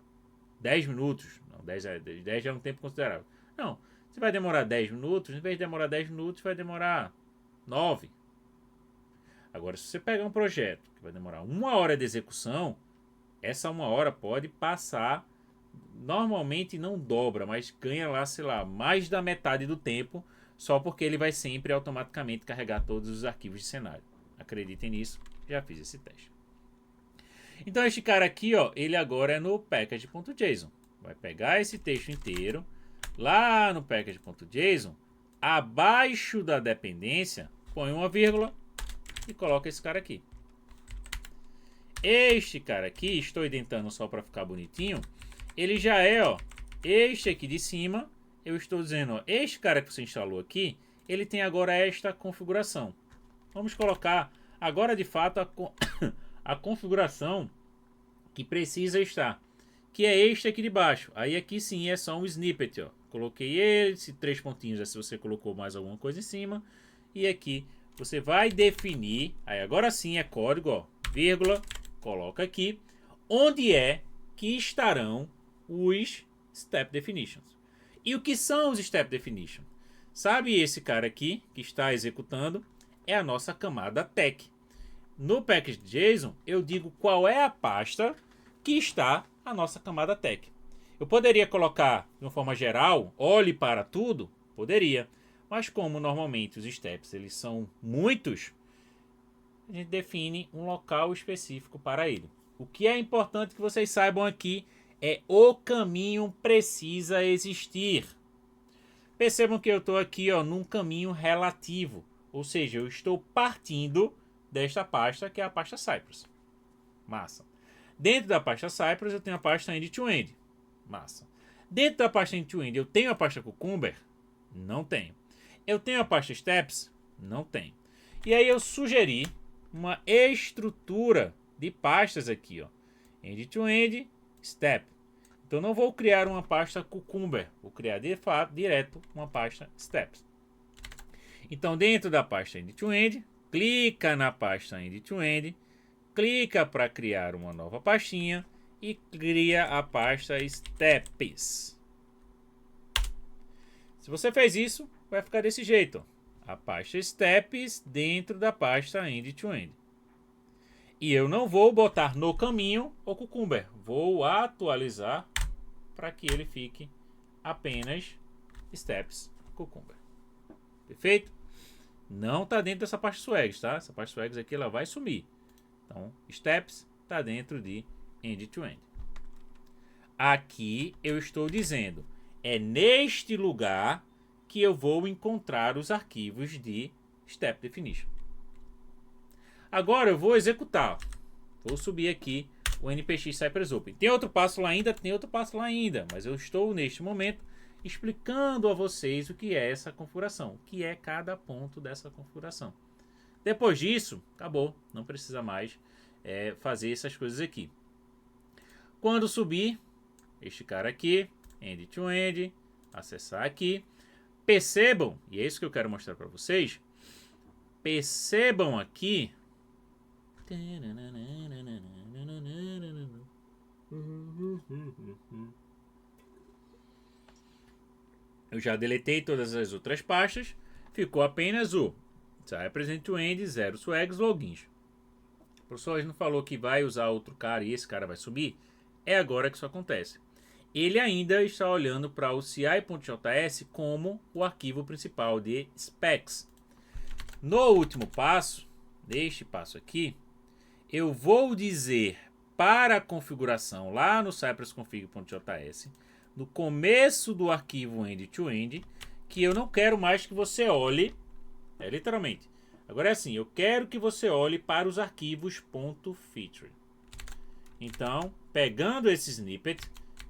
A: 10 minutos, não, 10 já é um tempo considerável. Não, você vai demorar 10 minutos, em vez de demorar 10 minutos, vai demorar 9. Agora, se você pegar um projeto que vai demorar 1 hora de execução, essa 1 hora pode passar, normalmente não dobra, mas ganha lá, sei lá, mais da metade do tempo, só porque ele vai sempre automaticamente carregar todos os arquivos de cenário. Acreditem nisso, já fiz esse teste. Então este cara aqui, ó, ele agora é no package.json. Vai pegar esse texto inteiro, lá no package.json, abaixo da dependência, põe uma vírgula e coloca esse cara aqui. Este cara aqui, estou identando só para ficar bonitinho, ele já é, ó, este aqui de cima, eu estou dizendo, ó, este cara que você instalou aqui, ele tem agora esta configuração. Vamos colocar agora de fato a configuração que precisa estar, que é este aqui de baixo. Aí aqui sim é só um snippet, ó. Coloquei ele, se 3 pontinhos é se você colocou mais alguma coisa em cima, e aqui você vai definir, aí agora sim é código, ó, vírgula, coloca aqui, onde é que estarão os Step Definitions. E o que são os Step Definitions? Sabe esse cara aqui, que está executando, é a nossa camada tech. No package.json, eu digo qual é a pasta que está a nossa camada tech. Eu poderia colocar, de uma forma geral, olhe para tudo? Poderia. Mas como normalmente os steps eles são muitos, a gente define um local específico para ele. O que é importante que vocês saibam aqui é o caminho precisa existir. Percebam que eu estou aqui, ó, num caminho relativo. Ou seja, eu estou partindo desta pasta que é a pasta Cypress. Massa. Dentro da pasta Cypress eu tenho a pasta end-to-end. Massa. Dentro da pasta end-to-end eu tenho a pasta Cucumber? Não tenho. Eu tenho a pasta Steps? Não tenho. E aí eu sugeri uma estrutura de pastas aqui, ó. End-to-end, Step. Então não vou criar uma pasta Cucumber, vou criar de fato direto uma pasta Steps. Então dentro da pasta end-to-end, clica na pasta end-to-end, clica para criar uma nova pastinha e cria a pasta Steps. Se você fez isso, vai ficar desse jeito, ó. A pasta Steps dentro da pasta end-to-end. E eu não vou botar no caminho o Cucumber, vou atualizar para que ele fique apenas Steps Cucumber. Perfeito? Não está dentro dessa pasta Swags, tá? Essa pasta Swags aqui ela vai sumir. Então, Steps está dentro de end-to-end. Aqui eu estou dizendo, é neste lugar que eu vou encontrar os arquivos de Step Definition. Agora eu vou executar. Vou subir aqui o npx Cypress Open. Tem outro passo lá ainda? Tem outro passo lá ainda. Mas eu estou, neste momento, explicando a vocês o que é essa configuração. O que é cada ponto dessa configuração. Depois disso, acabou. Não precisa mais fazer essas coisas aqui. Quando subir, este cara aqui, end-to-end, acessar aqui. Percebam, e é isso que eu quero mostrar para vocês. Percebam aqui. Eu já deletei todas as outras pastas. Ficou apenas o Cypress End-to-End, 0 swags, logins. O professor não falou que vai usar outro cara e esse cara vai subir? É agora que isso acontece. Ele ainda está olhando para o ci.js como o arquivo principal de specs. No último passo, neste passo aqui, eu vou dizer para a configuração lá no cypressconfig.js, no começo do arquivo end-to-end, que eu não quero mais que você olhe, literalmente. Agora é assim, eu quero que você olhe para os arquivos .feature. Então, pegando esse snippet,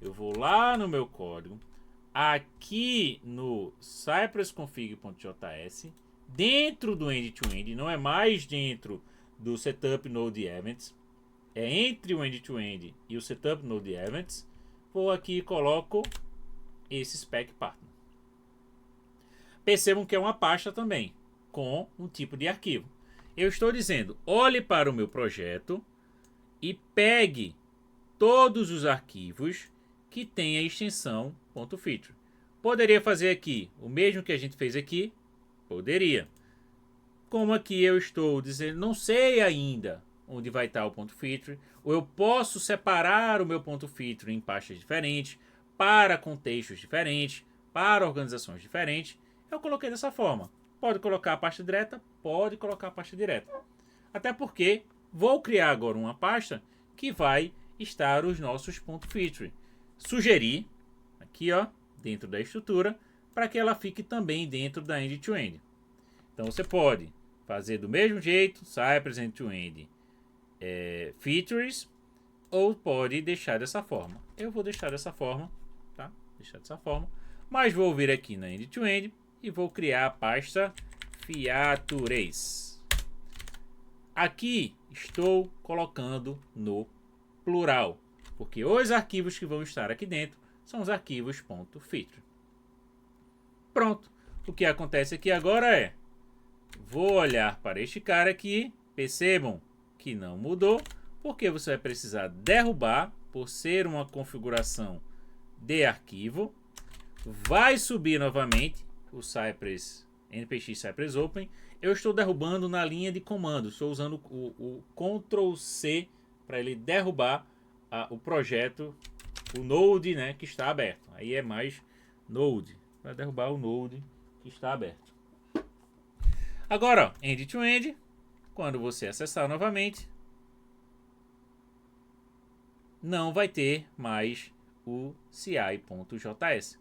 A: eu vou lá no meu código, aqui no cypressconfig.js, dentro do end-to-end, não é mais dentro do setup node events, é entre o end-to-end e o setup node events. Vou aqui e coloco esse spec partner. Percebam que é uma pasta também, com um tipo de arquivo. Eu estou dizendo, olhe para o meu projeto e pegue todos os arquivos que tem a extensão .feature. Poderia fazer aqui o mesmo que a gente fez aqui? Poderia. Como aqui eu estou dizendo, não sei ainda onde vai estar o .feature, ou eu posso separar o meu .feature em pastas diferentes, para contextos diferentes, para organizações diferentes, eu coloquei dessa forma. Pode colocar a pasta direta? Pode colocar a pasta direta. Até porque vou criar agora uma pasta que vai estar os nossos .feature. Sugerir, aqui ó, dentro da estrutura, para que ela fique também dentro da end-to-end. Então você pode fazer do mesmo jeito, Cypress end-to-end features, ou pode deixar dessa forma. Eu vou deixar dessa forma, tá? Deixar dessa forma. Mas vou vir aqui na end-to-end e vou criar a pasta features. Aqui estou colocando no plural, porque os arquivos que vão estar aqui dentro são os arquivos .feature. Pronto. O que acontece aqui agora é, vou olhar para este cara aqui, percebam que não mudou, porque você vai precisar derrubar, por ser uma configuração de arquivo, vai subir novamente o Cypress, npx Cypress Open. Eu estou derrubando na linha de comando, estou usando o Ctrl C para ele derrubar o projeto, o Node, né, que está aberto. Aí é mais Node, para derrubar o Node que está aberto. Agora, end-to-end, quando você acessar novamente, não vai ter mais o ci.js.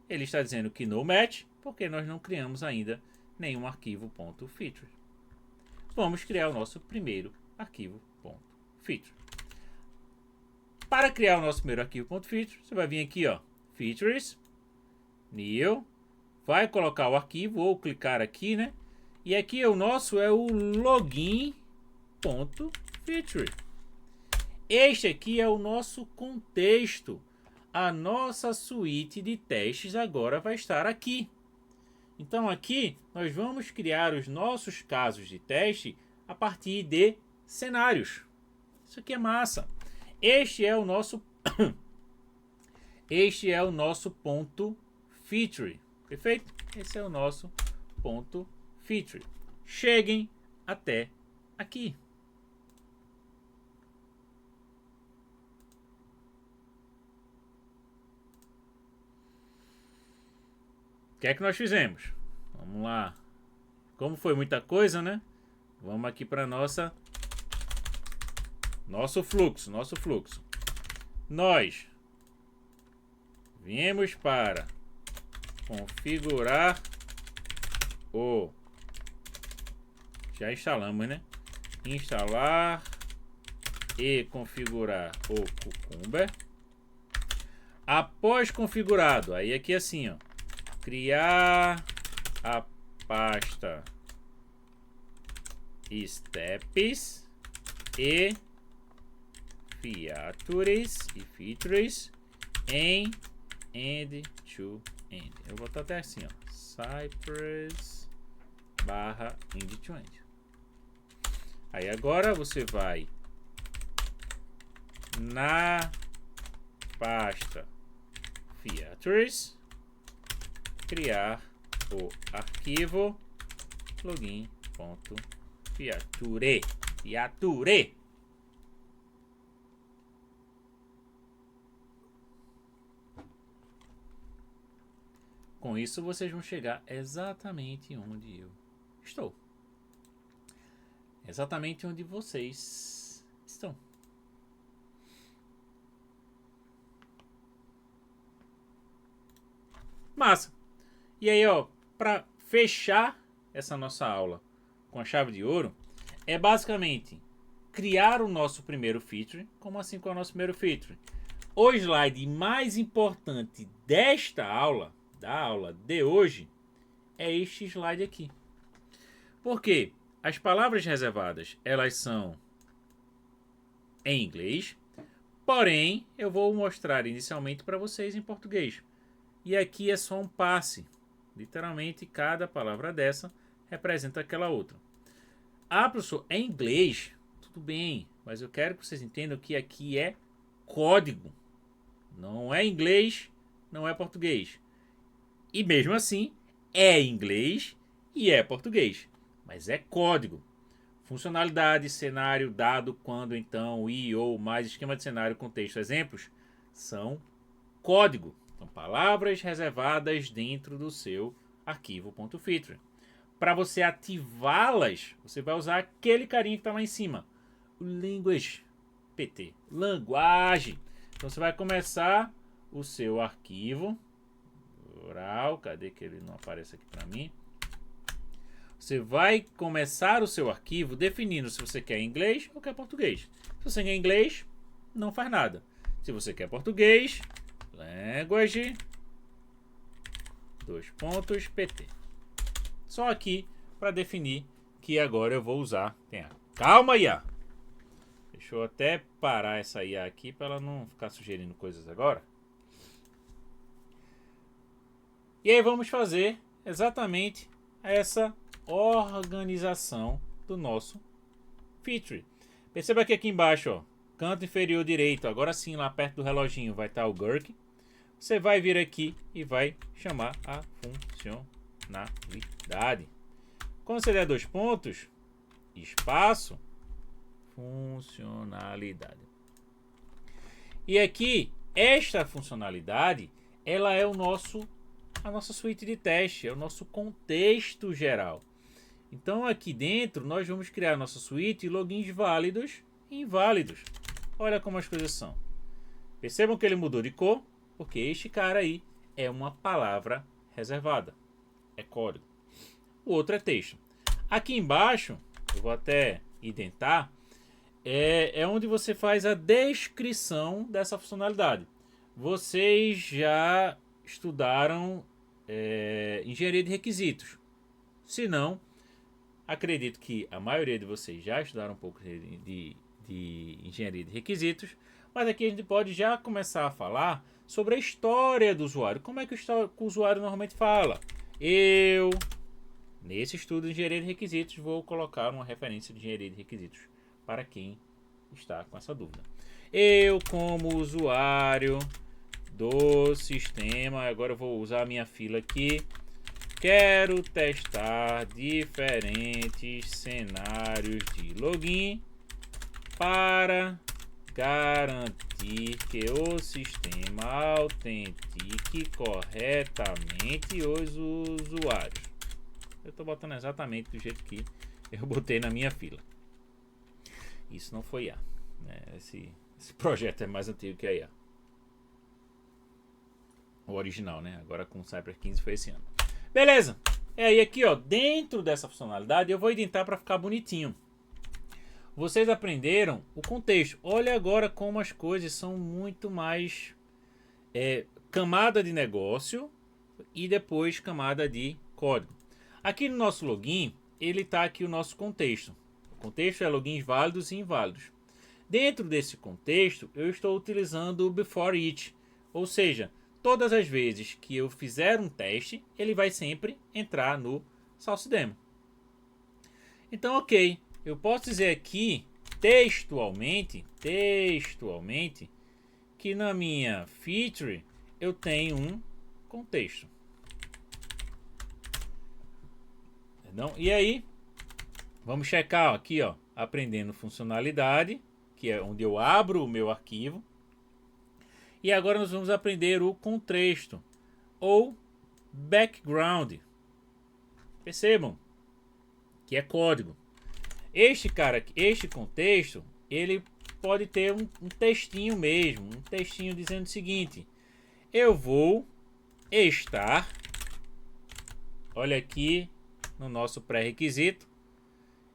A: Ele está dizendo que no match, porque nós não criamos ainda nenhum arquivo .feature. Vamos criar o nosso primeiro arquivo .feature. Para criar o nosso primeiro arquivo .feature, você vai vir aqui, ó, features, new, vai colocar o arquivo ou clicar aqui, né? E aqui o nosso é o login.feature. Este aqui é o nosso contexto. A nossa suíte de testes agora vai estar aqui. Então aqui nós vamos criar os nossos casos de teste a partir de cenários. Isso aqui é massa. Este é o nosso ponto feature. Perfeito? Esse é o nosso ponto feature. Cheguem até aqui. O que é que nós fizemos? Vamos lá. Como foi muita coisa, né? Vamos aqui para nosso fluxo. Nós Viemos para configurar o... Já instalamos, né? Instalar e configurar o Cucumber. Após configurado, aí aqui assim, ó, criar a pasta steps e features em end-to-end. Eu vou botar até assim, ó, Cypress barra end-to-end. Aí agora você vai na pasta features, criar o arquivo login.feature. Com isso vocês vão chegar exatamente onde eu estou. Exatamente onde vocês estão. Massa. E aí, ó, para fechar essa nossa aula com a chave de ouro, é basicamente criar o nosso primeiro feature. Como assim com o nosso primeiro feature? O slide mais importante desta aula, da aula de hoje, é este slide aqui. Por quê? As palavras reservadas, elas são em inglês, porém, eu vou mostrar inicialmente para vocês em português. E aqui é só um passe. Literalmente, cada palavra dessa representa aquela outra. Ah, professor, é inglês? Tudo bem, mas eu quero que vocês entendam que aqui é código. Não é inglês, não é português. E mesmo assim, é inglês e é português. Mas é código. Funcionalidade, cenário, dado, quando, então, e, ou, mais, esquema de cenário, contexto, exemplos, são código. São palavras reservadas dentro do seu arquivo.feature. Para você ativá-las, você vai usar aquele carinha que está lá em cima. O language PT. Linguagem. Então você vai começar o seu arquivo. Oral. Cadê que ele não aparece aqui para mim? Você vai começar o seu arquivo definindo se você quer inglês ou quer português. Se você quer inglês, não faz nada. Se você quer português, language, pt. Só aqui para definir que agora eu vou usar. Tenha calma, IA. Deixa eu até parar essa IA aqui para ela não ficar sugerindo coisas agora. E aí vamos fazer exatamente essa organização do nosso feature. Perceba que aqui embaixo, ó, canto inferior direito, agora sim lá perto do reloginho vai estar o Gherkin. Você vai vir aqui e vai chamar a funcionalidade. Quando você der 2 pontos, espaço, funcionalidade. E aqui, esta funcionalidade, ela é a nossa suíte de teste, é o nosso contexto geral. Então aqui dentro nós vamos criar a nossa suíte logins válidos e inválidos. Olha como as coisas são. Percebam que ele mudou de cor, porque este cara aí é uma palavra reservada. É código. O outro é texto. Aqui embaixo, eu vou até identar, é onde você faz a descrição dessa funcionalidade. Vocês já estudaram engenharia de requisitos. Se não, acredito que a maioria de vocês já estudaram um pouco de engenharia de requisitos, mas aqui a gente pode já começar a falar sobre a história do usuário. Como é que o usuário normalmente fala? Eu, nesse estudo de engenharia de requisitos, vou colocar uma referência de engenharia de requisitos para quem está com essa dúvida. Eu, como usuário do sistema, agora eu vou usar a minha fila aqui, quero testar diferentes cenários de login para garantir que o sistema autentique corretamente os usuários. Eu estou botando exatamente do jeito que eu botei na minha fila. Isso não foi IA, né? Esse projeto é mais antigo que a IA. O original, né? Agora com o Cypress 15 foi esse ano. Beleza. É aí aqui, ó, dentro dessa funcionalidade eu vou identar para ficar bonitinho. Vocês aprenderam o contexto. Olha agora como as coisas são muito mais camada de negócio e depois camada de código. Aqui no nosso login, ele está aqui o nosso contexto. O contexto é logins válidos e inválidos. Dentro desse contexto, eu estou utilizando o before each, ou seja, todas as vezes que eu fizer um teste, ele vai sempre entrar no source demo. Então, ok, eu posso dizer aqui textualmente que na minha feature eu tenho um contexto. Entendeu? E aí, vamos checar aqui, ó, aprendendo funcionalidade, que é onde eu abro o meu arquivo. E agora nós vamos aprender o contexto ou background. Percebam que é código. Este contexto, ele pode ter um textinho mesmo, um textinho dizendo o seguinte: eu vou estar, olha aqui no nosso pré-requisito,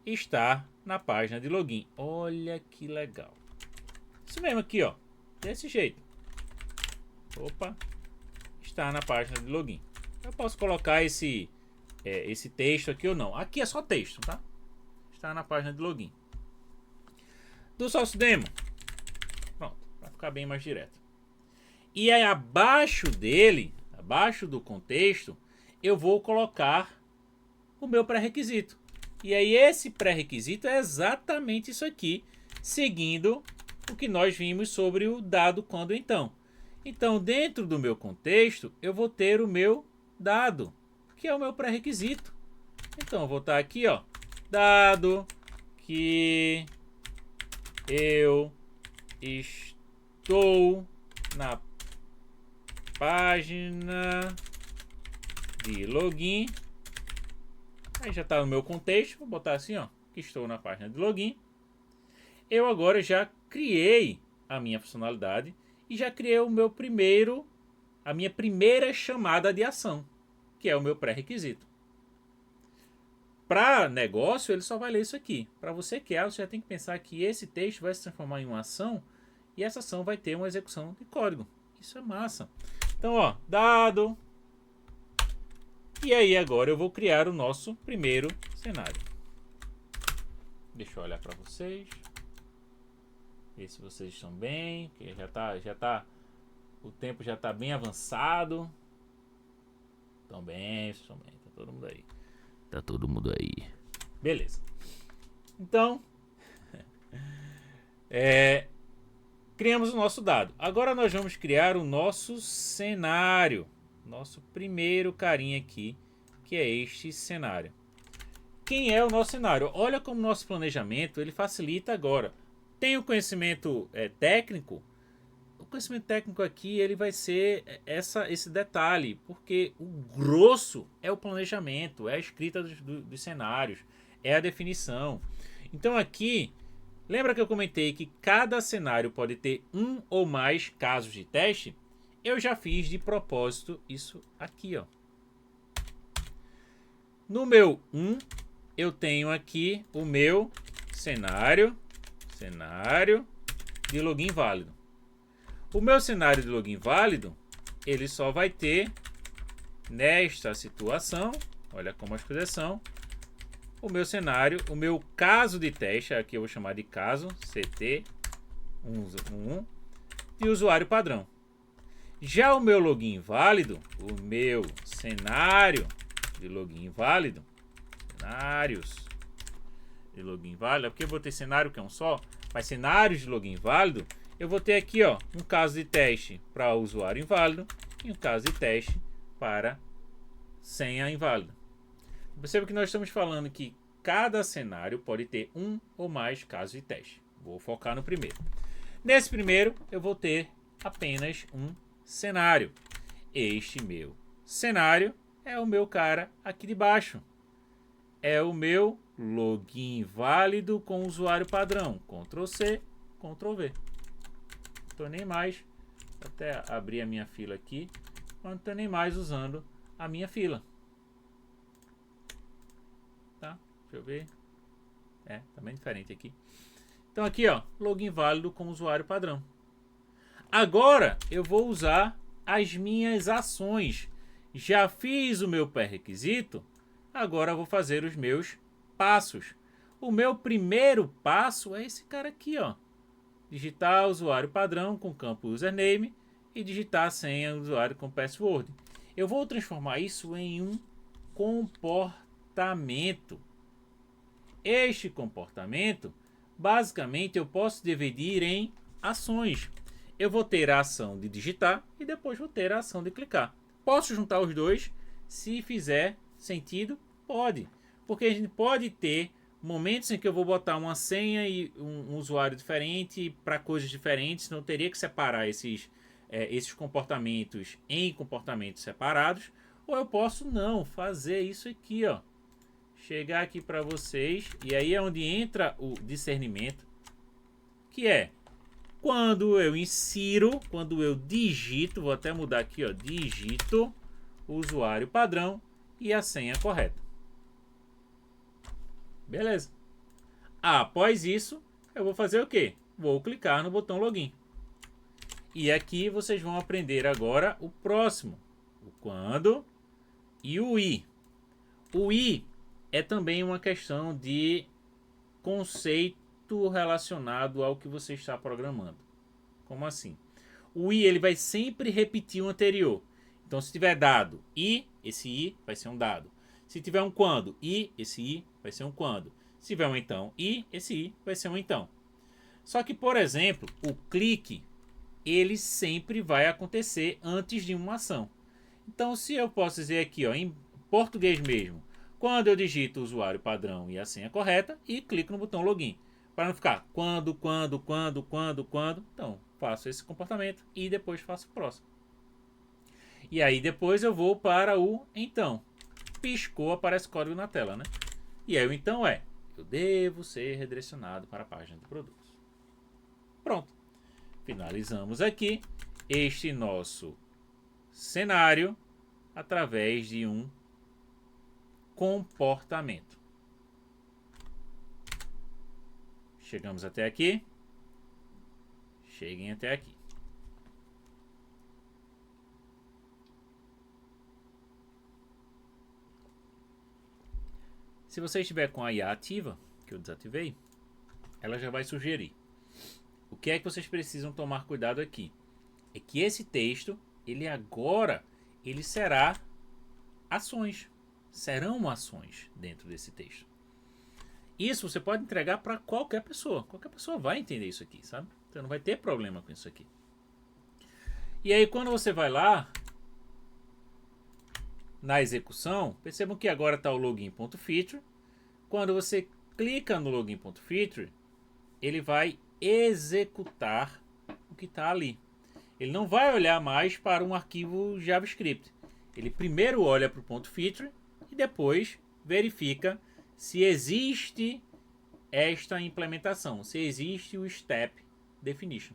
A: estar na página de login. Olha que legal. Isso mesmo aqui, ó, desse jeito. Opa, está na página de login. Eu posso colocar esse texto aqui ou não. Aqui é só texto, tá? Está na página de login. Do source demo. Pronto, vai ficar bem mais direto. E aí abaixo dele, abaixo do contexto, eu vou colocar o meu pré-requisito. E aí esse pré-requisito é exatamente isso aqui, seguindo o que nós vimos sobre o dado quando então. Então, dentro do meu contexto, eu vou ter o meu dado, que é o meu pré-requisito. Então, eu vou estar aqui, ó, dado que eu estou na página de login. Aí já está no meu contexto, vou botar assim, ó, que estou na página de login. Eu agora já criei a minha funcionalidade e já criei a minha primeira chamada de ação, que é o meu pré-requisito. Para negócio, ele só vai ler isso aqui. Para você criar, você já tem que pensar que esse texto vai se transformar em uma ação e essa ação vai ter uma execução de código. Isso é massa. Então, ó, dado. E aí agora eu vou criar o nosso primeiro cenário. Deixa eu olhar para vocês. Ver se vocês estão bem, que já tá, o tempo já tá bem avançado. Estão bem, tá todo mundo aí. Tá todo mundo aí. Beleza. Então, criamos o nosso dado. Agora nós vamos criar o nosso cenário. Nosso primeiro carinha aqui, que é este cenário. Quem é o nosso cenário? Olha como o nosso planejamento ele facilita agora. Tem o conhecimento técnico. O conhecimento técnico aqui ele vai ser esse detalhe, porque o grosso é o planejamento, é a escrita dos cenários, é a definição. Então aqui, lembra que eu comentei que cada cenário pode ter um ou mais casos de teste? Eu já fiz de propósito isso aqui, ó. No meu 1, eu tenho aqui o meu cenário de login válido. O meu cenário de login válido, ele só vai ter nesta situação, olha como as coisas são, o meu cenário, o meu caso de teste, aqui eu vou chamar de caso, CT11 de usuário padrão. Já o meu login válido, o meu cenário de login válido, cenários de login válido, é porque eu vou ter cenário que é um só, mas cenários de login válido, eu vou ter aqui, ó, um caso de teste para usuário inválido e um caso de teste para senha inválida. Perceba que nós estamos falando que cada cenário pode ter um ou mais casos de teste. Vou focar no primeiro. Nesse primeiro, eu vou ter apenas um cenário. Este meu cenário é o meu cara aqui de baixo. É o meu login válido com usuário padrão. Ctrl C, Ctrl V. Não estou nem mais. Vou até abrir a minha fila aqui mas não estou nem mais usando a minha fila. Tá? Deixa eu ver. Tá bem diferente aqui. Então aqui, ó, login válido com usuário padrão. Agora eu vou usar as minhas ações. Já fiz o meu pré-requisito, agora eu vou fazer os meus passos. O meu primeiro passo é esse cara aqui, ó. Digitar usuário padrão com campo username e digitar a senha usuário com password. Eu vou transformar isso em um comportamento. Este comportamento, basicamente, eu posso dividir em ações. Eu vou ter a ação de digitar e depois vou ter a ação de clicar. Posso juntar os dois? Se fizer sentido, pode. Porque a gente pode ter momentos em que eu vou botar uma senha e um usuário diferente para coisas diferentes. Não teria que separar esses comportamentos em comportamentos separados. Ou eu posso não fazer isso aqui, ó. Chegar aqui para vocês, e aí é onde entra o discernimento, que é quando eu insiro, quando eu digito, vou até mudar aqui, ó, digito o usuário padrão e a senha correta. Beleza. Após isso, eu vou fazer o quê? Vou clicar no botão login. E aqui vocês vão aprender agora o próximo, o quando e o i. O i é também uma questão de conceito relacionado ao que você está programando. Como assim? O i ele vai sempre repetir o anterior. Então, se tiver dado i, esse i vai ser um dado. Se tiver um quando, i, esse i vai ser um quando. Se tiver um então, i, esse i vai ser um então. Só que, por exemplo, o clique, ele sempre vai acontecer antes de uma ação. Então, se eu posso dizer aqui, ó, em português mesmo, quando eu digito o usuário padrão e a senha correta e clico no botão login. Para não ficar quando. Então, faço esse comportamento e depois faço o próximo. E aí depois eu vou para o então. Piscou, aparece código na tela, né? E aí o então eu devo ser redirecionado para a página de produtos. Pronto. Finalizamos aqui este nosso cenário através de um comportamento. Chegamos até aqui. Cheguem até aqui. Se você estiver com a IA ativa, que eu desativei, ela já vai sugerir. O que é que vocês precisam tomar cuidado aqui? É que esse texto, ele será ações. Serão ações dentro desse texto. Isso você pode entregar para qualquer pessoa. Qualquer pessoa vai entender isso aqui, sabe? Então não vai ter problema com isso aqui. E aí quando você vai lá na execução, percebam que agora está o login.feature. Quando você clica no login.feature, ele vai executar o que está ali. Ele não vai olhar mais para um arquivo JavaScript. Ele primeiro olha para o ponto feature e depois verifica se existe esta implementação, se existe o step definition.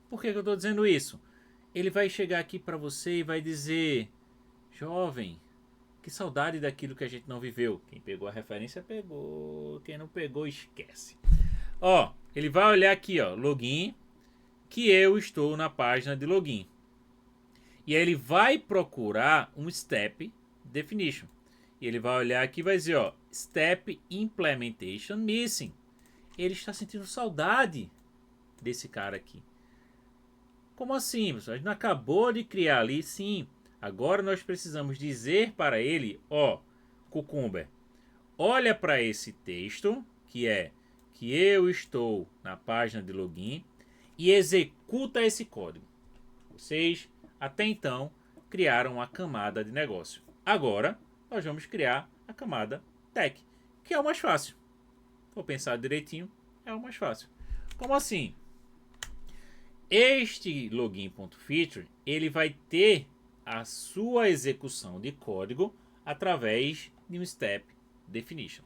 A: Por que eu estou dizendo isso? Ele vai chegar aqui para você e vai dizer: jovem, que saudade daquilo que a gente não viveu. Quem pegou a referência pegou, quem não pegou esquece. Ó, ele vai olhar aqui, ó, login, que eu estou na página de login. E aí ele vai procurar um step definition. E ele vai olhar aqui e vai dizer, ó, step implementation missing. Ele está sentindo saudade desse cara aqui. Como assim? A gente não acabou de criar ali? Sim. Agora nós precisamos dizer para ele, ó, Cucumber, olha para esse texto, que é que eu estou na página de login, e executa esse código. Vocês, até então, criaram a camada de negócio. Agora, nós vamos criar a camada tech, que é o mais fácil. Vou pensar direitinho, é o mais fácil. Como assim? Este login.feature, ele vai ter a sua execução de código através de um step definition.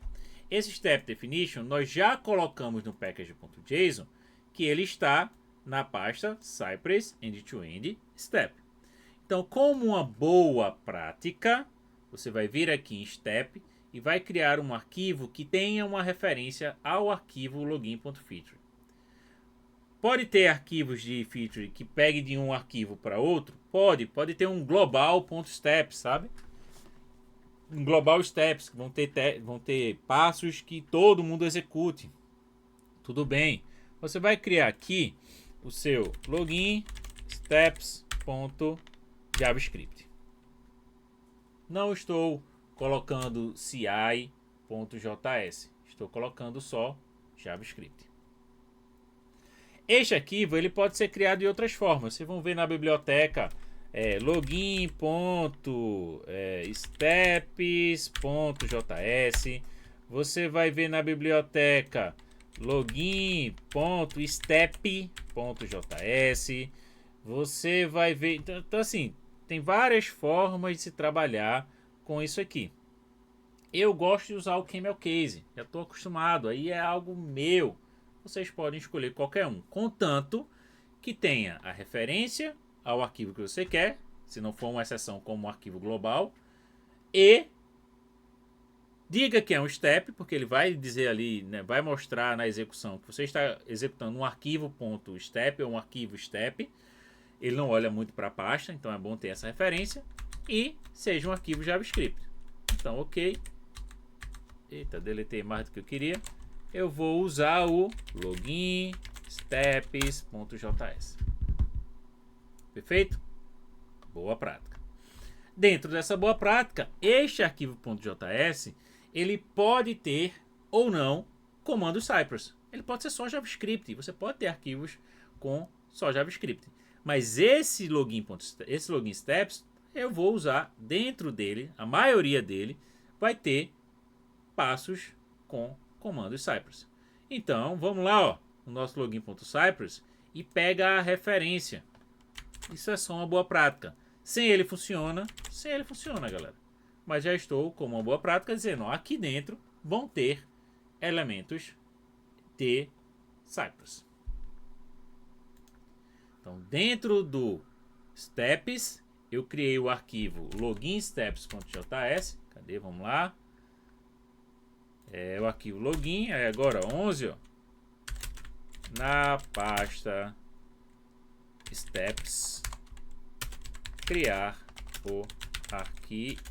A: Esse step definition nós já colocamos no package.json, que ele está na pasta Cypress end-to-end step. Então, como uma boa prática, você vai vir aqui em Step e vai criar um arquivo que tenha uma referência ao arquivo login.feature. Pode ter arquivos de feature que pegue de um arquivo para outro? Pode ter um global.steps, sabe? Um global steps, que vão ter passos que todo mundo execute. Tudo bem. Você vai criar aqui o seu login steps.javascript. Não estou colocando ci.js, estou colocando só JavaScript. Este arquivo ele pode ser criado de outras formas. Vocês vão ver na biblioteca login.steps.js. Você vai ver na biblioteca login.step.js. Você vai ver. Então, assim, tem várias formas de se trabalhar com isso aqui. Eu gosto de usar o Camel Case, já estou acostumado, aí é algo meu. Vocês podem escolher qualquer um, contanto que tenha a referência ao arquivo que você quer, se não for uma exceção como um arquivo global, e diga que é um step, porque ele vai dizer ali, né, vai mostrar na execução que você está executando um arquivo.step ou um arquivo step. Ele não olha muito para a pasta, então é bom ter essa referência, e seja um arquivo JavaScript. Então, ok. Eita, deletei mais do que eu queria. Eu vou usar o login steps.js. Perfeito? Boa prática. Dentro dessa boa prática, este arquivo.js ele pode ter ou não comando Cypress. Ele pode ser só JavaScript. Você pode ter arquivos com só JavaScript. Mas esse login steps eu vou usar dentro dele. A maioria dele vai ter passos com comando Cypress. Então, vamos lá, ó, no nosso login.cypress e pega a referência. Isso é só uma boa prática. Sem ele funciona, galera. Mas já estou com uma boa prática dizendo, ó, aqui dentro vão ter elementos de Cypress. Então, dentro do steps, eu criei o arquivo loginsteps.js. Cadê? Vamos lá. É o arquivo login, aí agora 11, ó, na pasta steps, criar o arquivo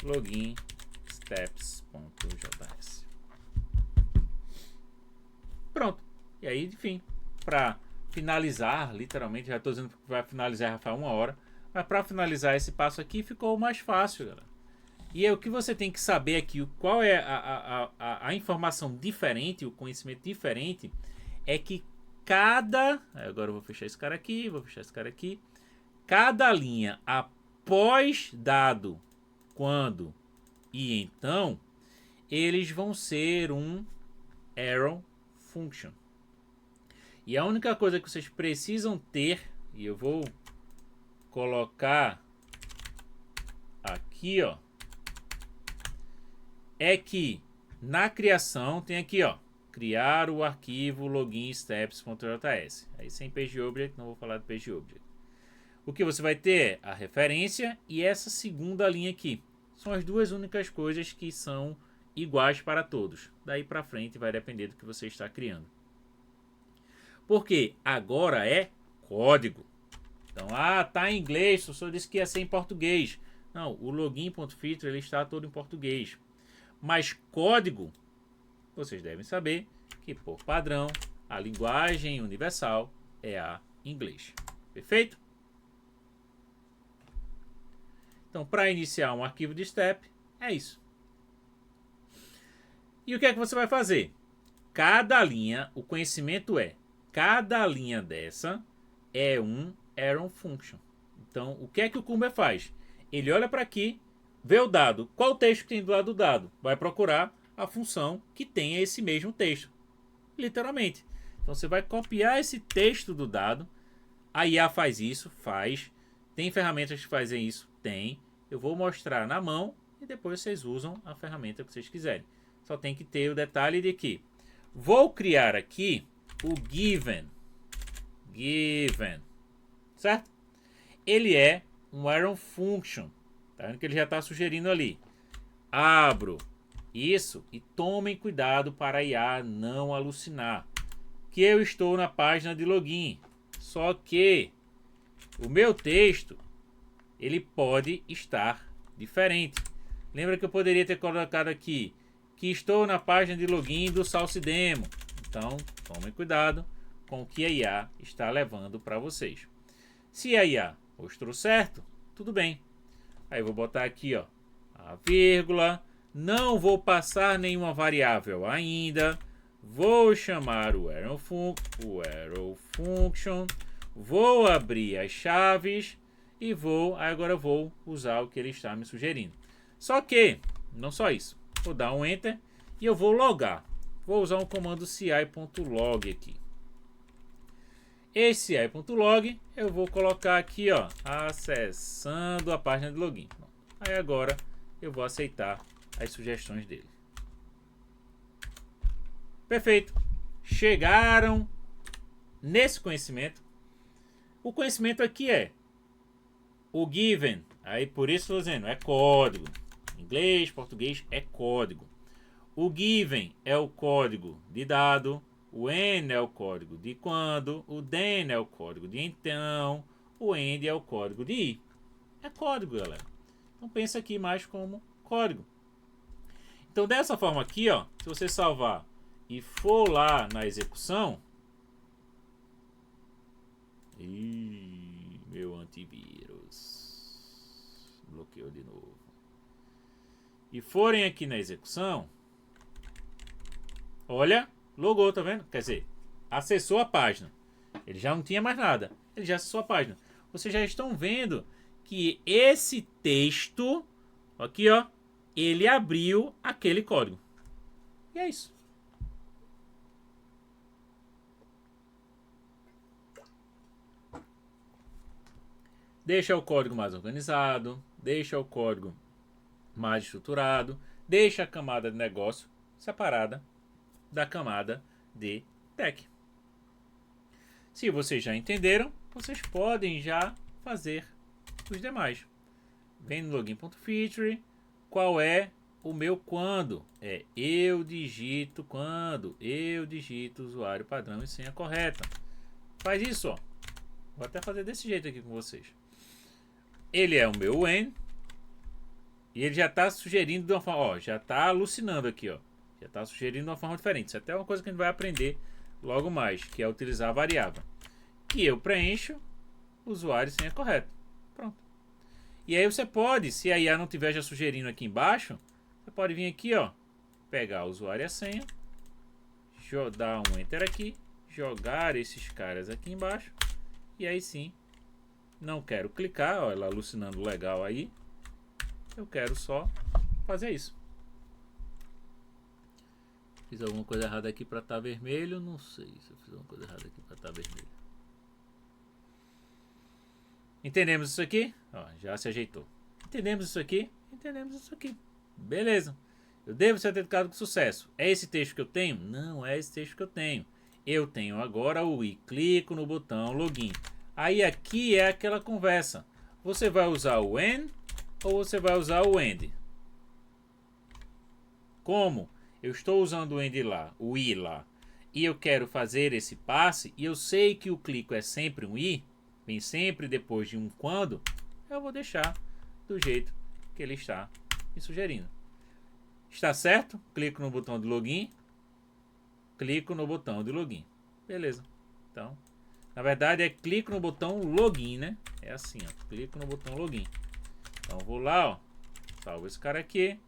A: login steps.js. Pronto. E aí, enfim, para finalizar, literalmente, já estou dizendo que vai finalizar já faz 1 hora, mas para finalizar esse passo aqui ficou mais fácil, galera. E é o que você tem que saber aqui, qual é a informação diferente, o conhecimento diferente, é que cada... Agora eu vou fechar esse cara aqui, vou fechar esse cara aqui. Cada linha após dado, quando e então, eles vão ser um arrow function. E a única coisa que vocês precisam ter, e eu vou colocar aqui, ó, é que na criação tem aqui, ó, criar o arquivo login steps.js. Aí sem pageObject, não vou falar de pageObject. O que você vai ter? A referência e essa segunda linha aqui. São as duas únicas coisas que são iguais para todos. Daí para frente vai depender do que você está criando. Porque agora é código. Então, tá em inglês, o professor disse que ia ser em português. Não, o login.feature ele está todo em português. Mas código, vocês devem saber que por padrão a linguagem universal é a inglês. Perfeito? Então, para iniciar um arquivo de step, é isso. E o que é que você vai fazer? Cada linha, o conhecimento é, cada linha dessa é um arrow function. Então, o que é que o Cucumber faz? Ele olha para aqui, vê o dado. Qual o texto que tem do lado do dado? Vai procurar a função que tenha esse mesmo texto. Literalmente. Então, você vai copiar esse texto do dado. A IA faz isso? Faz. Tem ferramentas que fazem isso? Tem. Eu vou mostrar na mão e depois vocês usam a ferramenta que vocês quiserem. Só tem que ter o detalhe de que vou criar aqui o given. certo? Ele é um arrow function. Tá vendo que ele já está sugerindo ali. Abro isso e tomem cuidado para a IA não alucinar. Que eu estou na página de login. Só que o meu texto ele pode estar diferente. Lembra que eu poderia ter colocado aqui que estou na página de login do Salsi Demo. Então, tomem cuidado com o que a IA está levando para vocês. Se a IA mostrou certo, tudo bem. Aí eu vou botar aqui, ó, a vírgula. Não vou passar nenhuma variável ainda. Vou chamar o arrow function. Vou abrir as chaves e agora vou usar o que ele está me sugerindo. Só que, não só isso. Vou dar um enter e eu vou logar. Vou usar um comando ci.log aqui. Esse ci.log eu vou colocar aqui, ó, acessando a página de login. Aí agora eu vou aceitar as sugestões dele. Perfeito. Chegaram nesse conhecimento. O conhecimento aqui é o given. Aí por isso estou dizendo, é código. Inglês, português é código. O given é o código de dado. O when é o código de quando. O then é o código de então. O end é o código de ir. É código, galera. Então pensa aqui mais como código. Então dessa forma aqui, ó, se você salvar e for lá na execução, meu antivírus bloqueou de novo. E forem aqui na execução, olha, logou, tá vendo? Quer dizer, acessou a página. Ele já não tinha mais nada. Ele já acessou a página. Vocês já estão vendo que esse texto, aqui ó, ele abriu aquele código. E é isso. Deixa o código mais organizado, deixa o código mais estruturado, deixa a camada de negócio separada da camada de tech. Se vocês já entenderam, vocês podem já fazer os demais. Vem no login.feature, qual é o meu quando? É eu digito quando, eu digito usuário padrão e senha correta. Faz isso, ó. Vou até fazer desse jeito aqui com vocês. Ele é o meu when e ele já está sugerindo de uma forma, ó, já está alucinando aqui, ó. Já está sugerindo de uma forma diferente. Isso é até uma coisa que a gente vai aprender logo mais, que é utilizar a variável. Que eu preencho usuário e senha correto. Pronto. E aí você pode, se a IA não estiver já sugerindo aqui embaixo, você pode vir aqui, ó, pegar o usuário e a senha, dar um enter aqui, jogar esses caras aqui embaixo, e aí sim, não quero clicar, ó, ela alucinando legal aí, eu quero só fazer isso. Fiz alguma coisa errada aqui para estar vermelho, não sei se eu fiz alguma coisa errada aqui para estar vermelho. Entendemos isso aqui? Ó, já se ajeitou. Entendemos isso aqui? Entendemos isso aqui. Beleza. Eu devo ser autenticado com sucesso. É esse texto que eu tenho? Não é esse texto que eu tenho. Eu tenho agora o i. Clico no botão login. Aí aqui é aquela conversa. Você vai usar o when ou você vai usar o end? Como eu estou usando o end lá, o i lá, e eu quero fazer esse passe, e eu sei que o clico é sempre um i, vem sempre depois de um quando, eu vou deixar do jeito que ele está me sugerindo. Está certo? Clico no botão de login. Clico no botão de login. Beleza. Então, na verdade é clico no botão login, né? É assim, ó. Clico no botão login. Então vou lá, ó. Salvo esse cara aqui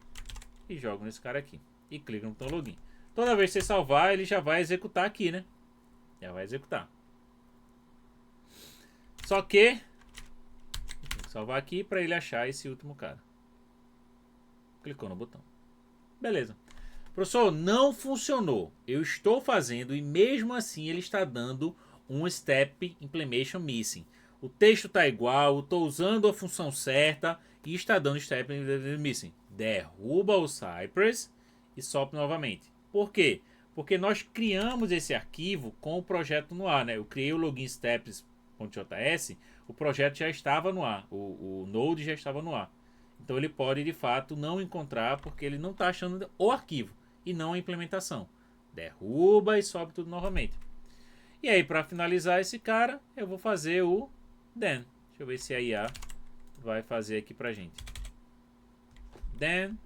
A: e jogo nesse cara aqui. E clico no botão login. Toda vez que você salvar, ele já vai executar aqui, né? Já vai executar. Só que tem que salvar aqui para ele achar esse último cara. Clicou no botão. Beleza. Professor, não funcionou. Eu estou fazendo e mesmo assim ele está dando um step implementation missing. O texto está igual, eu estou usando a função certa e está dando step implementation missing. Derruba o Cypress e sobe novamente. Por quê? Porque nós criamos esse arquivo com o projeto no ar, né? Eu criei o login steps.js o projeto já estava no ar, o Node já estava no ar. Então ele pode de fato não encontrar porque ele não está achando o arquivo e não a implementação. Derruba e sobe tudo novamente. E aí, para finalizar esse cara, eu vou fazer o then. Deixa eu ver se a IA vai fazer aqui pra gente. Then.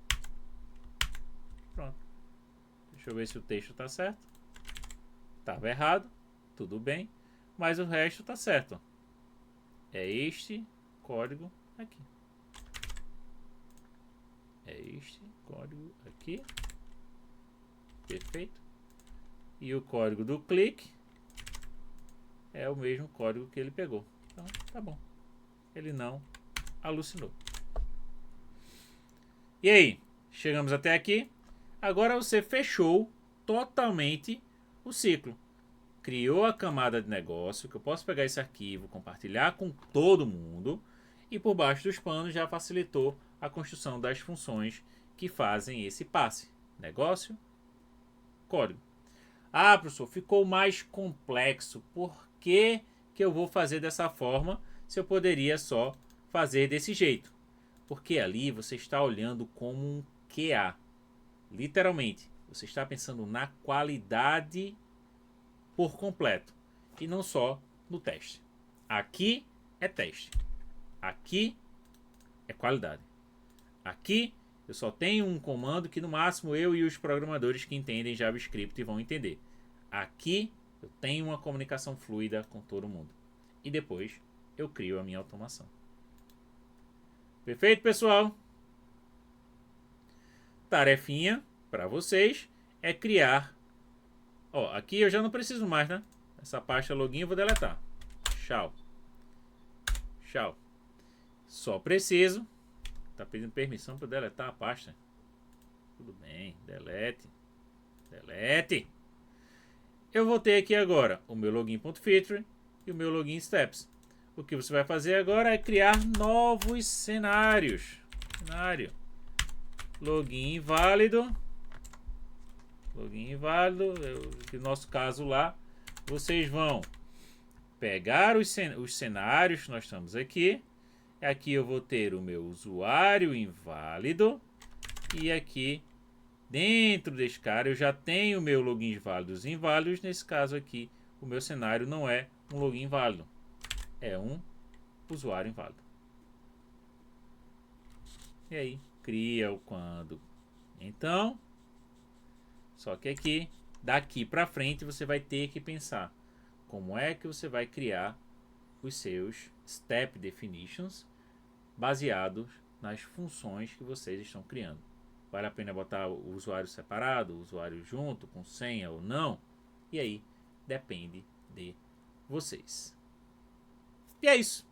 A: Pronto. Deixa eu ver se o texto está certo. Estava errado. Tudo bem. Mas o resto está certo. É este código aqui. É este código aqui. Perfeito. E o código do clique é o mesmo código que ele pegou. Então, tá bom. Ele não alucinou. E aí? Chegamos até aqui. Agora você fechou totalmente o ciclo. Criou a camada de negócio, que eu posso pegar esse arquivo, compartilhar com todo mundo. E por baixo dos panos já facilitou a construção das funções que fazem esse passe. Negócio, código. Ah, professor, ficou mais complexo. Por que eu vou fazer dessa forma se eu poderia só fazer desse jeito? Porque ali você está olhando como um QA. Literalmente, você está pensando na qualidade por completo e não só no teste. Aqui é teste. Aqui é qualidade. Aqui eu só tenho um comando que no máximo eu e os programadores que entendem JavaScript vão entender. Aqui eu tenho uma comunicação fluida com todo mundo. E depois eu crio a minha automação. Perfeito, pessoal? Tarefinha para vocês é criar. Ó, aqui eu já não preciso mais, né? Essa pasta login eu vou deletar. Tchau. Tchau. Só preciso. Tá pedindo permissão para deletar a pasta. Tudo bem, delete. Delete. Eu vou ter aqui agora o meu login.feature e o meu login steps. O que você vai fazer agora é criar novos cenários. Cenário. Login inválido. Login inválido. No nosso caso lá, vocês vão pegar os cenários que nós estamos aqui. Aqui eu vou ter o meu usuário inválido. E aqui, dentro desse cara, eu já tenho o meu login válidos e inválidos. Nesse caso aqui, o meu cenário não é um login válido. É um usuário inválido. E aí, cria o quando. Então, só que aqui, daqui para frente, você vai ter que pensar como é que você vai criar os seus step definitions baseados nas funções que vocês estão criando. Vale a pena botar o usuário separado, o usuário junto, com senha ou não? E aí, depende de vocês. E é isso.